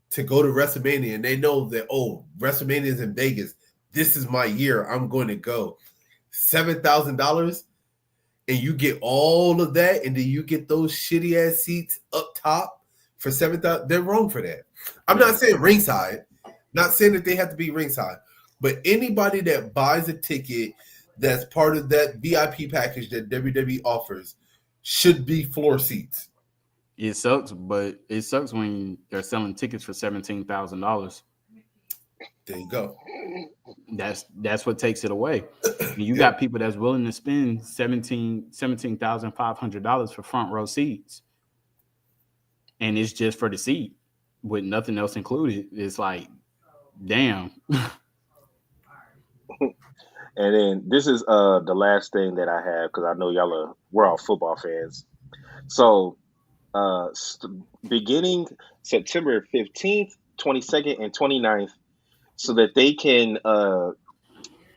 to go to WrestleMania, and they know that, oh, WrestleMania is in Vegas. This is my year. I'm going to go. $7,000, and you get all of that, and then you get those shitty ass seats up top for $7,000. They're wrong for that. I'm not saying ringside, not saying that they have to be ringside, but anybody that buys a ticket that's part of that VIP package that WWE offers should be floor seats. It sucks, but it sucks when they're selling tickets for $17,000. There you go. That's what takes it away. You got people that's willing to spend $17,500 for front row seats, and it's just for the seat with nothing else included. It's like, damn. And then this is the last thing that I have, because I know we're all football fans. So beginning September 15th, 22nd, and 29th, so that they can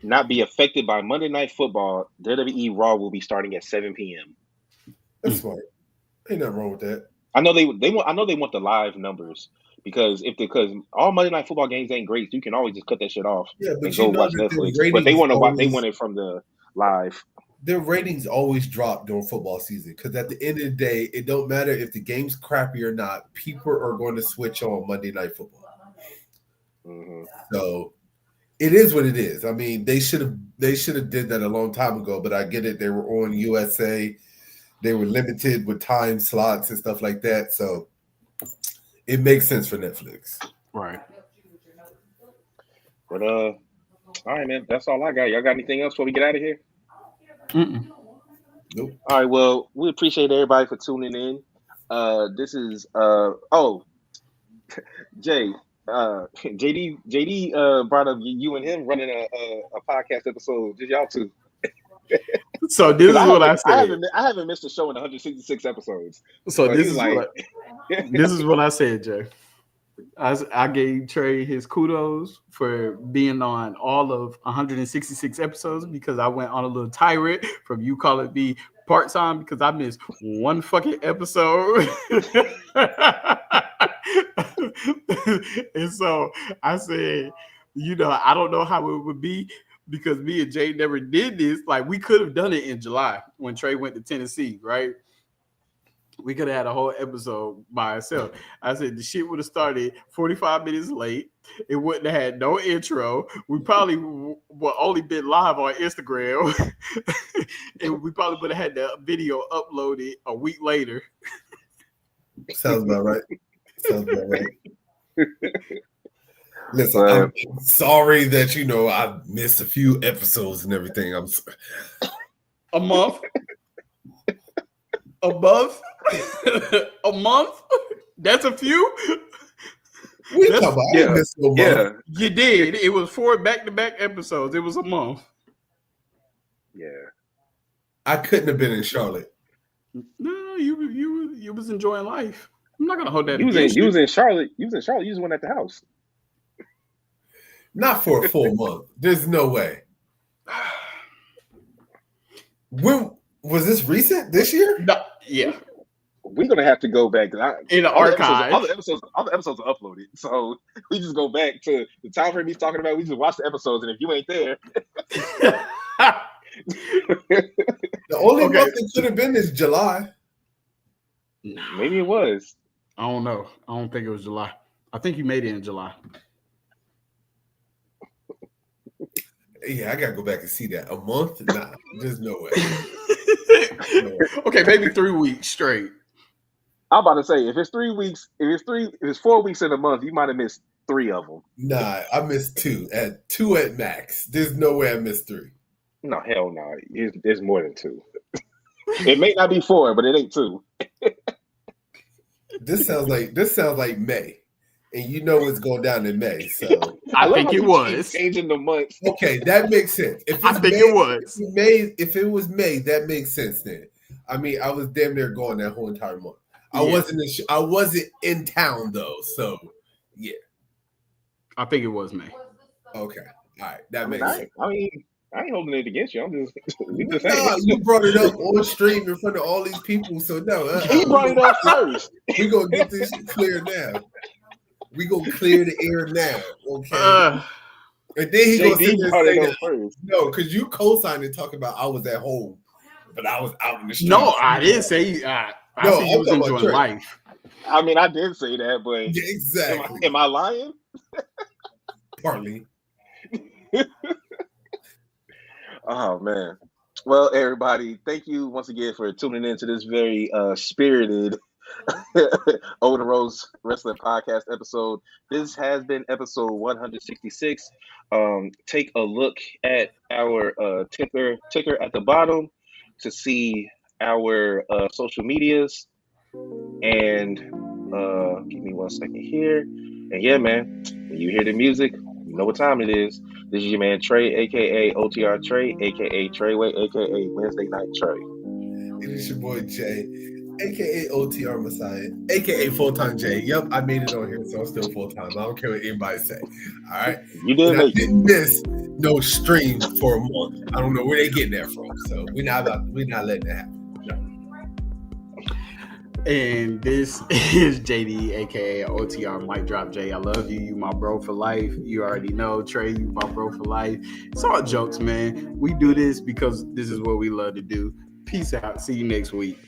not be affected by Monday Night Football, WWE Raw will be starting at 7 p.m. That's smart. Ain't nothing wrong with that. I know they want the live numbers, because all Monday Night Football games ain't great. So you can always just cut that shit off and go watch Netflix. But they want it from the live. their ratings always drop during football season because at the end of the day, it don't matter if the game's crappy or not. People are going to switch on Monday Night Football. Mm-hmm. So it is what it is. I mean, they should have did that a long time ago, but I get it. They were on USA. They were limited with time slots and stuff like that. So it makes sense for Netflix. Right. But all right, man. That's all I got. Y'all got anything else before we get out of here? Mm-mm. Nope. All right. Well, we appreciate everybody for tuning in. This is Jay. JD brought up you and him running a podcast episode. Just y'all two. So this is what I said. I haven't missed a show in 166 episodes. So But this he's is like- what this is what I said, Jay. I gave Trey his kudos for being on all of 166 episodes because I went on a little tirade from you calling me part-time because I missed one fucking episode. And so I said, I don't know how it would be because me and Jay never did this. Like, we could have done it in July when Trey went to Tennessee, right? We could have had a whole episode by itself. I said the shit would have started 45 minutes late. It wouldn't have had no intro. We probably would only been live on Instagram. And we probably would have had the video uploaded a week later. Sounds about right. Listen, I'm sorry that I missed a few episodes and everything. I'm sorry. A month? A month? A month? That's a few? We talking about I didn't miss no month. Yeah. You did. It was 4 back-to-back episodes. It was a month. Yeah. I couldn't have been in Charlotte. No, you was enjoying life. I'm not gonna hold that. You was in Charlotte. You was just went at the house. Not for a full month. There's no way. When was this recent? This year? No, yeah. We're gonna have to go back in the archive. All the episodes are uploaded, so we just go back to the time frame he's talking about. We just watch the episodes, and if you ain't there, the only month it could have been is July. Maybe it was. I don't know. I don't think it was July. I think you made it in July. Yeah, I gotta go back and see that. A month? Nah, there's no way. Okay, maybe 3 weeks straight. I'm about to say if it's 3 weeks, if it's 4 weeks in a month, you might have missed 3 of them. Nah, I missed 2 at max. There's no way I missed 3. No, hell no. There's more than 2. It may not be 4, but it ain't 2. This sounds like May, and it's going down in May. So I think it was changing the months. Okay, that makes sense. It was May. If it was May, that makes sense. Then I mean, I was damn near going that whole entire month. I wasn't in town though, so yeah. I think it was May. Okay, all right, that makes sense. I ain't holding it against you. I'm just saying. You brought it up on stream in front of all these people, so no. He brought it up first. We're gonna get this clear now. We're gonna clear the air now, okay? And then he gonna sit there and say that first. No, because you co-signed and talking about I was at home, but I was out in the street. No, I didn't say. I said you was enjoying life. I mean, I did say that, but yeah, exactly. Am I lying? Partly. Oh man. Well, everybody, thank you once again for tuning in to this very spirited Over the Roads Wrestling Podcast episode. This has been episode 166. Take a look at our ticker at the bottom to see our social medias. And give me 1 second here. And yeah, man, when you hear the music, you know what time it is. This is your man Trey, aka OTR Trey, aka Treyway, aka Wednesday Night Trey. It is your boy Jay, aka OTR Messiah, aka Full-Time Jay. Yep, I made it on here, so I'm still full-time. I don't care what anybody say. All right, you did. I didn't miss no stream for a month. I don't know where they getting that from, so we're not letting that happen. No. And this is JD, aka OTR Mic Drop J. I love you. You my bro for life. You already know. Trey, you my bro for life. It's all jokes, man. We do this because this is what we love to do. Peace out. See you next week.